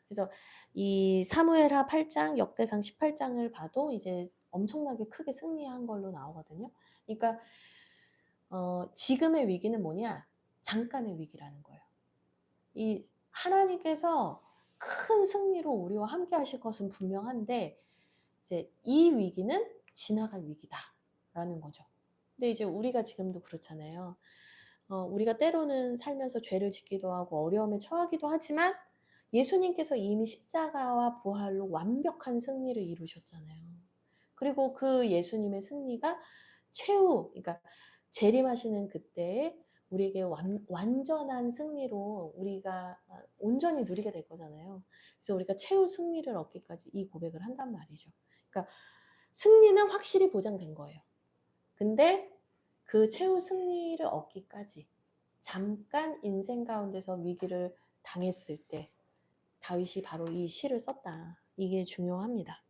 그래서 이 사무엘하 8장, 역대상 18장을 봐도 이제 엄청나게 크게 승리한 걸로 나오거든요. 그러니까 지금의 위기는 뭐냐? 잠깐의 위기라는 거예요. 이 하나님께서 큰 승리로 우리와 함께 하실 것은 분명한데 이제 이 위기는 지나갈 위기다라는 거죠. 근데 이제 우리가 지금도 그렇잖아요. 우리가 때로는 살면서 죄를 짓기도 하고 어려움에 처하기도 하지만 예수님께서 이미 십자가와 부활로 완벽한 승리를 이루셨잖아요. 그리고 그 예수님의 승리가 최후, 그러니까 재림하시는 그때에 우리에게 완전한 승리로 우리가 온전히 누리게 될 거잖아요. 그래서 우리가 최후 승리를 얻기까지 이 고백을 한단 말이죠. 그러니까 승리는 확실히 보장된 거예요. 근데 그 최후 승리를 얻기까지 잠깐 인생 가운데서 위기를 당했을 때 다윗이 바로 이 시를 썼다. 이게 중요합니다.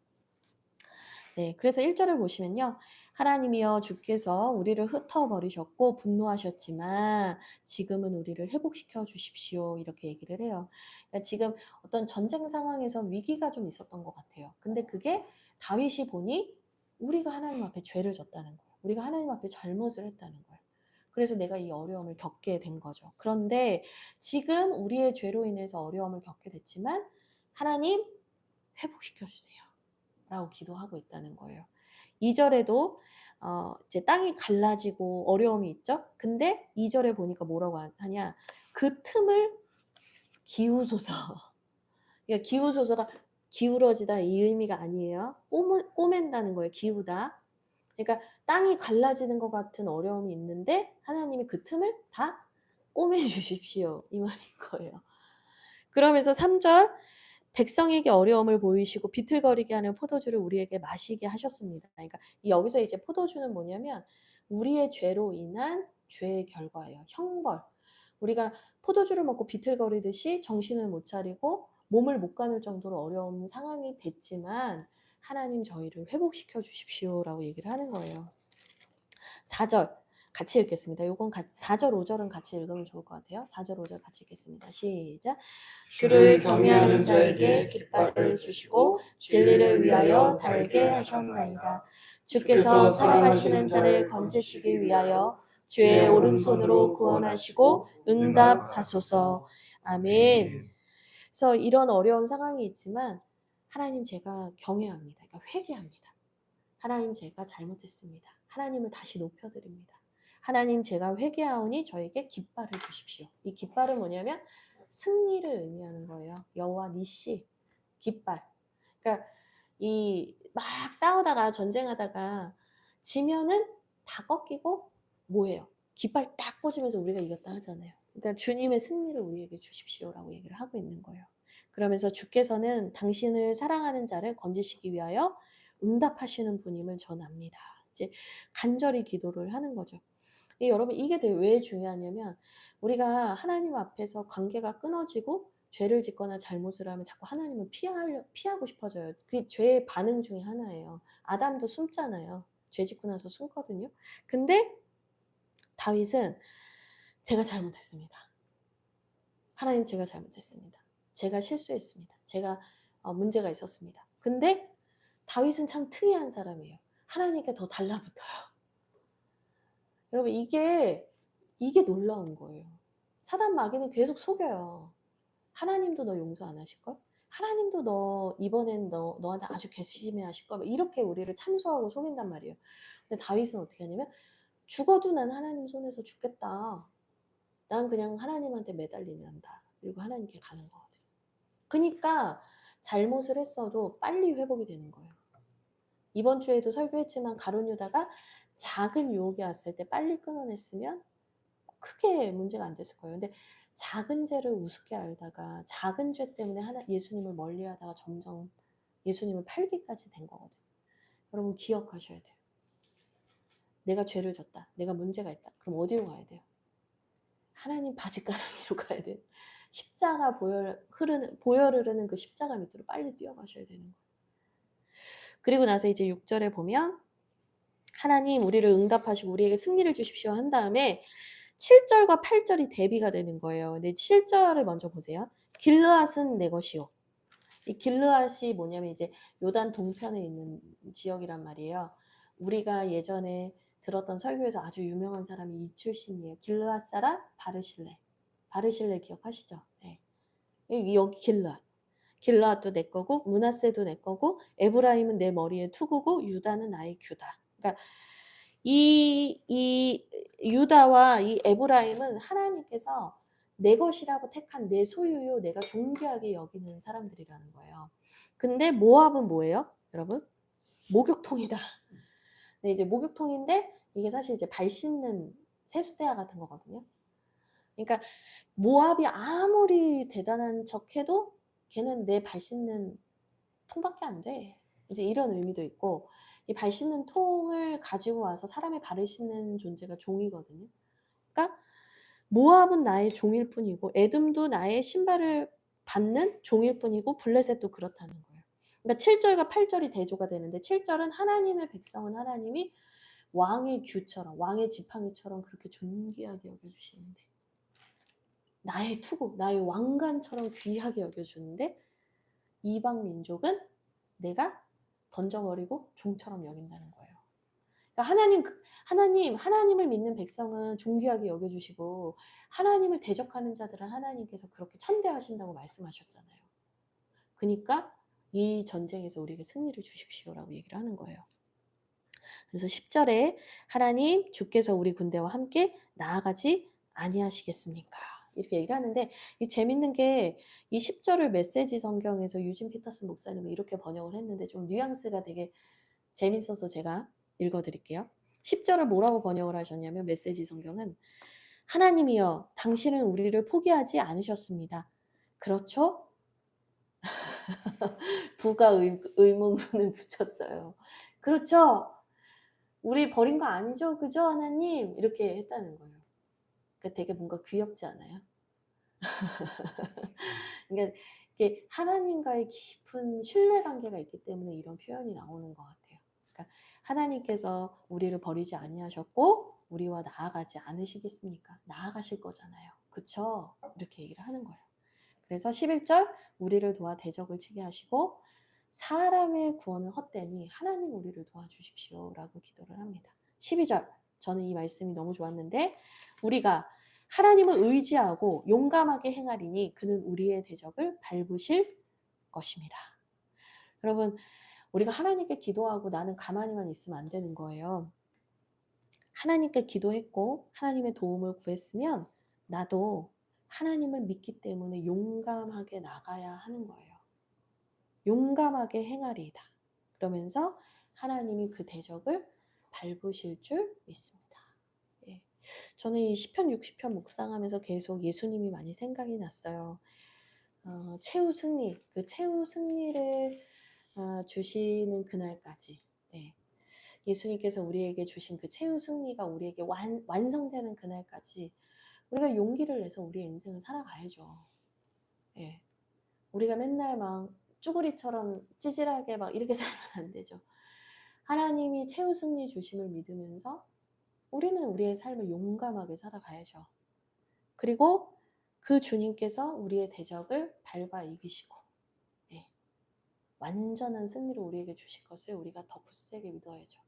네, 그래서 1절을 보시면요. 하나님이여 주께서 우리를 흩어버리셨고 분노하셨지만 지금은 우리를 회복시켜 주십시오. 이렇게 얘기를 해요. 그러니까 지금 어떤 전쟁 상황에서 위기가 좀 있었던 것 같아요. 근데 그게 다윗이 보니 우리가 하나님 앞에 죄를 졌다는 거예요. 우리가 하나님 앞에 잘못을 했다는 거예요. 그래서 내가 이 어려움을 겪게 된 거죠. 그런데 지금 우리의 죄로 인해서 어려움을 겪게 됐지만 하나님 회복시켜 주세요. 라고 기도하고 있다는 거예요. 2절에도 이제 땅이 갈라지고 어려움이 있죠. 근데 2절에 보니까 뭐라고 하냐? 그 틈을 기우소서. 그러니까 기우소서가 기울어지다 이 의미가 아니에요. 꼬맨다는 거예요. 기우다. 그러니까 땅이 갈라지는 것 같은 어려움이 있는데 하나님이 그 틈을 다 꼬매 주십시오. 이 말인 거예요. 그러면서 3절 백성에게 어려움을 보이시고 비틀거리게 하는 포도주를 우리에게 마시게 하셨습니다. 그러니까 여기서 이제 포도주는 뭐냐면 우리의 죄로 인한 죄의 결과예요. 형벌. 우리가 포도주를 먹고 비틀거리듯이 정신을 못 차리고 몸을 못 가눌 정도로 어려운 상황이 됐지만 하나님 저희를 회복시켜 주십시오라고 얘기를 하는 거예요. 4절 같이 읽겠습니다. 요건 4절, 5절은 같이 읽으면 좋을 것 같아요. 4절, 5절 같이 읽겠습니다. 시작. 주를 경외하는 자에게 깃발을 주시고 진리를 위하여 달게 하셨나이다. 주께서 살아가시는 자를 건지시기 위하여 주의 오른손으로 구원하시고 응답하소서. 아멘. 그래서 이런 어려운 상황이 있지만 하나님 제가 경외합니다. 그러니까 회개합니다. 하나님 제가 잘못했습니다. 하나님을 다시 높여드립니다. 하나님 제가 회개하오니 저에게 깃발을 주십시오. 이 깃발은 뭐냐면 승리를 의미하는 거예요. 여호와 니시 깃발. 그러니까 이 막 싸우다가 전쟁하다가 지면은 다 꺾이고 뭐예요? 깃발 딱 꽂으면서 우리가 이겼다 하잖아요. 그러니까 주님의 승리를 우리에게 주십시오라고 얘기를 하고 있는 거예요. 그러면서 주께서는 당신을 사랑하는 자를 건지시기 위하여 응답하시는 분임을 전합니다. 이제 간절히 기도를 하는 거죠. 여러분 이게 왜 중요하냐면 우리가 하나님 앞에서 관계가 끊어지고 죄를 짓거나 잘못을 하면 자꾸 하나님을 피하고 싶어져요. 그게 죄의 반응 중에 하나예요. 아담도 숨잖아요. 죄 짓고 나서 숨거든요. 근데 다윗은 제가 잘못했습니다. 하나님 제가 잘못했습니다. 제가 실수했습니다. 제가 문제가 있었습니다. 근데 다윗은 참 특이한 사람이에요. 하나님께 더 달라붙어요. 여러분 이게 놀라운 거예요. 사단 마귀는 계속 속여요. 하나님도 너 용서 안 하실걸? 하나님도 너 이번엔 너한테 아주 괘씸해 하실걸? 이렇게 우리를 참소하고 속인단 말이에요. 근데 다윗은 어떻게 하냐면 죽어도 난 하나님 손에서 죽겠다. 난 그냥 하나님한테 매달리면 한다. 그리고 하나님께 가는 거거든요. 그러니까 잘못을 했어도 빨리 회복이 되는 거예요. 이번 주에도 설교했지만 가룟 유다가 작은 유혹이 왔을 때 빨리 끊어냈으면 크게 문제가 안 됐을 거예요. 근데 작은 죄를 우습게 알다가 작은 죄 때문에 예수님을 멀리하다가 점점 예수님을 팔기까지 된 거거든요. 여러분 기억하셔야 돼요. 내가 죄를 졌다. 내가 문제가 있다. 그럼 어디로 가야 돼요? 하나님 바짓가랑이로 가야 돼요. 십자가 보혈 흐르는 그 십자가 밑으로 빨리 뛰어가셔야 되는 거예요. 그리고 나서 이제 6절에 보면 하나님 우리를 응답하시고 우리에게 승리를 주십시오 한 다음에 7절과 8절이 대비가 되는 거예요. 근데 7절을 먼저 보세요. 길르앗은 내 것이요. 이 길르앗이 뭐냐면 이제 요단 동편에 있는 지역이란 말이에요. 우리가 예전에 들었던 설교에서 아주 유명한 사람이 이 출신이에요. 길르앗 사람 바르실레. 바르실레 기억하시죠? 네. 여기 길르앗. 길르앗도 내 거고 므낫세도 내 거고 에브라임은 내 머리에 투구고 유다는 나의 규다. 그러니까 이 유다와 이 에브라임은 하나님께서 내 것이라고 택한 내 소유요 내가 존귀하게 여기는 사람들이라는 거예요. 근데 모압은 뭐예요? 여러분? 목욕통이다. 네, 이제 목욕통인데 이게 사실 이제 발 씻는 세수대야 같은 거거든요. 그러니까 모압이 아무리 대단한 척해도 걔는 내 발 씻는 통밖에 안 돼. 이제 이런 의미도 있고 이 발 씻는 통을 가지고 와서 사람의 발을 씻는 존재가 종이거든요. 그러니까 모압은 나의 종일 뿐이고 에돔도 나의 신발을 받는 종일 뿐이고 블레셋도 그렇다는 거예요. 그러니까 7절과 8절이 대조가 되는데 7절은 하나님의 백성은 하나님이 왕의 규처럼 왕의 지팡이처럼 그렇게 존귀하게 여겨주시는데 나의 투구, 나의 왕관처럼 귀하게 여겨주는데 이방 민족은 내가 던져버리고 종처럼 여긴다는 거예요. 그러니까 하나님을 믿는 백성은 존귀하게 여겨주시고 하나님을 대적하는 자들은 하나님께서 그렇게 천대하신다고 말씀하셨잖아요. 그러니까 이 전쟁에서 우리에게 승리를 주십시오라고 얘기를 하는 거예요. 그래서 10절에 하나님 주께서 우리 군대와 함께 나아가지 아니하시겠습니까? 이렇게 얘기를 하는데 이 재밌는 게 이 10절을 메시지 성경에서 유진 피터슨 목사님은 이렇게 번역을 했는데 좀 뉘앙스가 되게 재밌어서 제가 읽어드릴게요. 10절을 뭐라고 번역을 하셨냐면 메시지 성경은 하나님이여 당신은 우리를 포기하지 않으셨습니다. 그렇죠? 부가 의문문을 붙였어요. 그렇죠? 우리 버린 거 아니죠? 그죠, 하나님? 이렇게 했다는 거예요. 그러니까 되게 뭔가 귀엽지 않아요? 그러니까 이게 하나님과의 깊은 신뢰 관계가 있기 때문에 이런 표현이 나오는 것 같아요. 그러니까 하나님께서 우리를 버리지 아니하셨고 우리와 나아가지 않으시겠습니까? 나아가실 거잖아요. 그쵸? 이렇게 얘기를 하는 거예요. 그래서 11절 우리를 도와 대적을 치게 하시고 사람의 구원은 헛되니 하나님 우리를 도와주십시오 라고 기도를 합니다. 12절 저는 이 말씀이 너무 좋았는데 우리가 하나님을 의지하고 용감하게 행하리니 그는 우리의 대적을 밟으실 것입니다. 여러분 우리가 하나님께 기도하고 나는 가만히만 있으면 안 되는 거예요. 하나님께 기도했고 하나님의 도움을 구했으면 나도 하나님을 믿기 때문에 용감하게 나가야 하는 거예요. 용감하게 행하리이다. 그러면서 하나님이 그 대적을 밟으실 줄 믿습니다. 예. 저는 이 시편 60편 묵상하면서 계속 예수님이 많이 생각이 났어요. 최후 승리, 그 최후 승리를 주시는 그날까지 네. 예수님께서 우리에게 주신 그 최후 승리가 우리에게 완성되는 그날까지 우리가 용기를 내서 우리의 인생을 살아가야죠. 예. 우리가 맨날 막 쭈구리처럼 찌질하게 막 이렇게 살면 안 되죠. 하나님이 최후 승리 주심을 믿으면서 우리는 우리의 삶을 용감하게 살아가야죠. 그리고 그 주님께서 우리의 대적을 밟아 이기시고 예. 완전한 승리를 우리에게 주실 것을 우리가 더 굳세게 믿어야죠.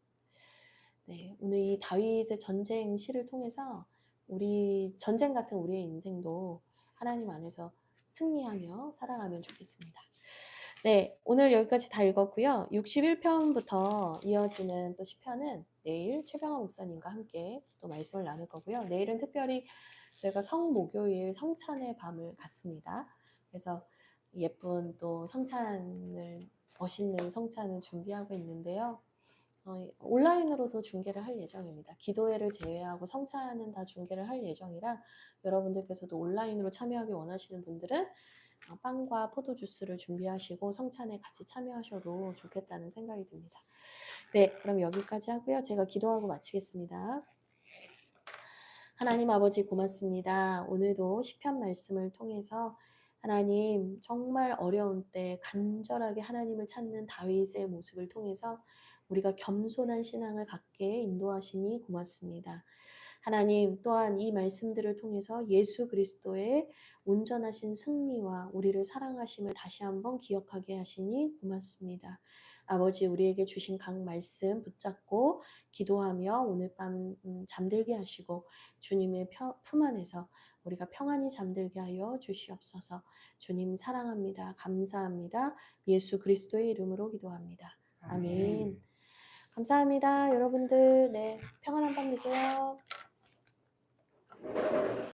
네, 오늘 이 다윗의 전쟁 시를 통해서 우리 전쟁 같은 우리의 인생도 하나님 안에서 승리하며 살아가면 좋겠습니다. 네, 오늘 여기까지 다 읽었고요. 61편부터 이어지는 또 시편은 내일 최병화 목사님과 함께 또 말씀을 나눌 거고요. 내일은 특별히 저희가 성목요일 성찬의 밤을 갖습니다. 그래서 예쁜 또 성찬을 멋있는 성찬을 준비하고 있는데요. 온라인으로도 중계를 할 예정입니다. 기도회를 제외하고 성찬은 다 중계를 할 예정이라 여러분들께서도 온라인으로 참여하기 원하시는 분들은 빵과 포도주스를 준비하시고 성찬에 같이 참여하셔도 좋겠다는 생각이 듭니다. 네, 그럼 여기까지 하고요. 제가 기도하고 마치겠습니다. 하나님 아버지 고맙습니다. 오늘도 시편 말씀을 통해서 하나님 정말 어려운 때 간절하게 하나님을 찾는 다윗의 모습을 통해서 우리가 겸손한 신앙을 갖게 인도하시니 고맙습니다. 하나님 또한 이 말씀들을 통해서 예수 그리스도의 온전하신 승리와 우리를 사랑하심을 다시 한번 기억하게 하시니 고맙습니다. 아버지 우리에게 주신 각 말씀 붙잡고 기도하며 오늘 밤 잠들게 하시고 주님의 품 안에서 우리가 평안히 잠들게 하여 주시옵소서. 주님 사랑합니다. 감사합니다. 예수 그리스도의 이름으로 기도합니다. 아멘. 감사합니다. 여러분들 네 평안한 밤 되세요.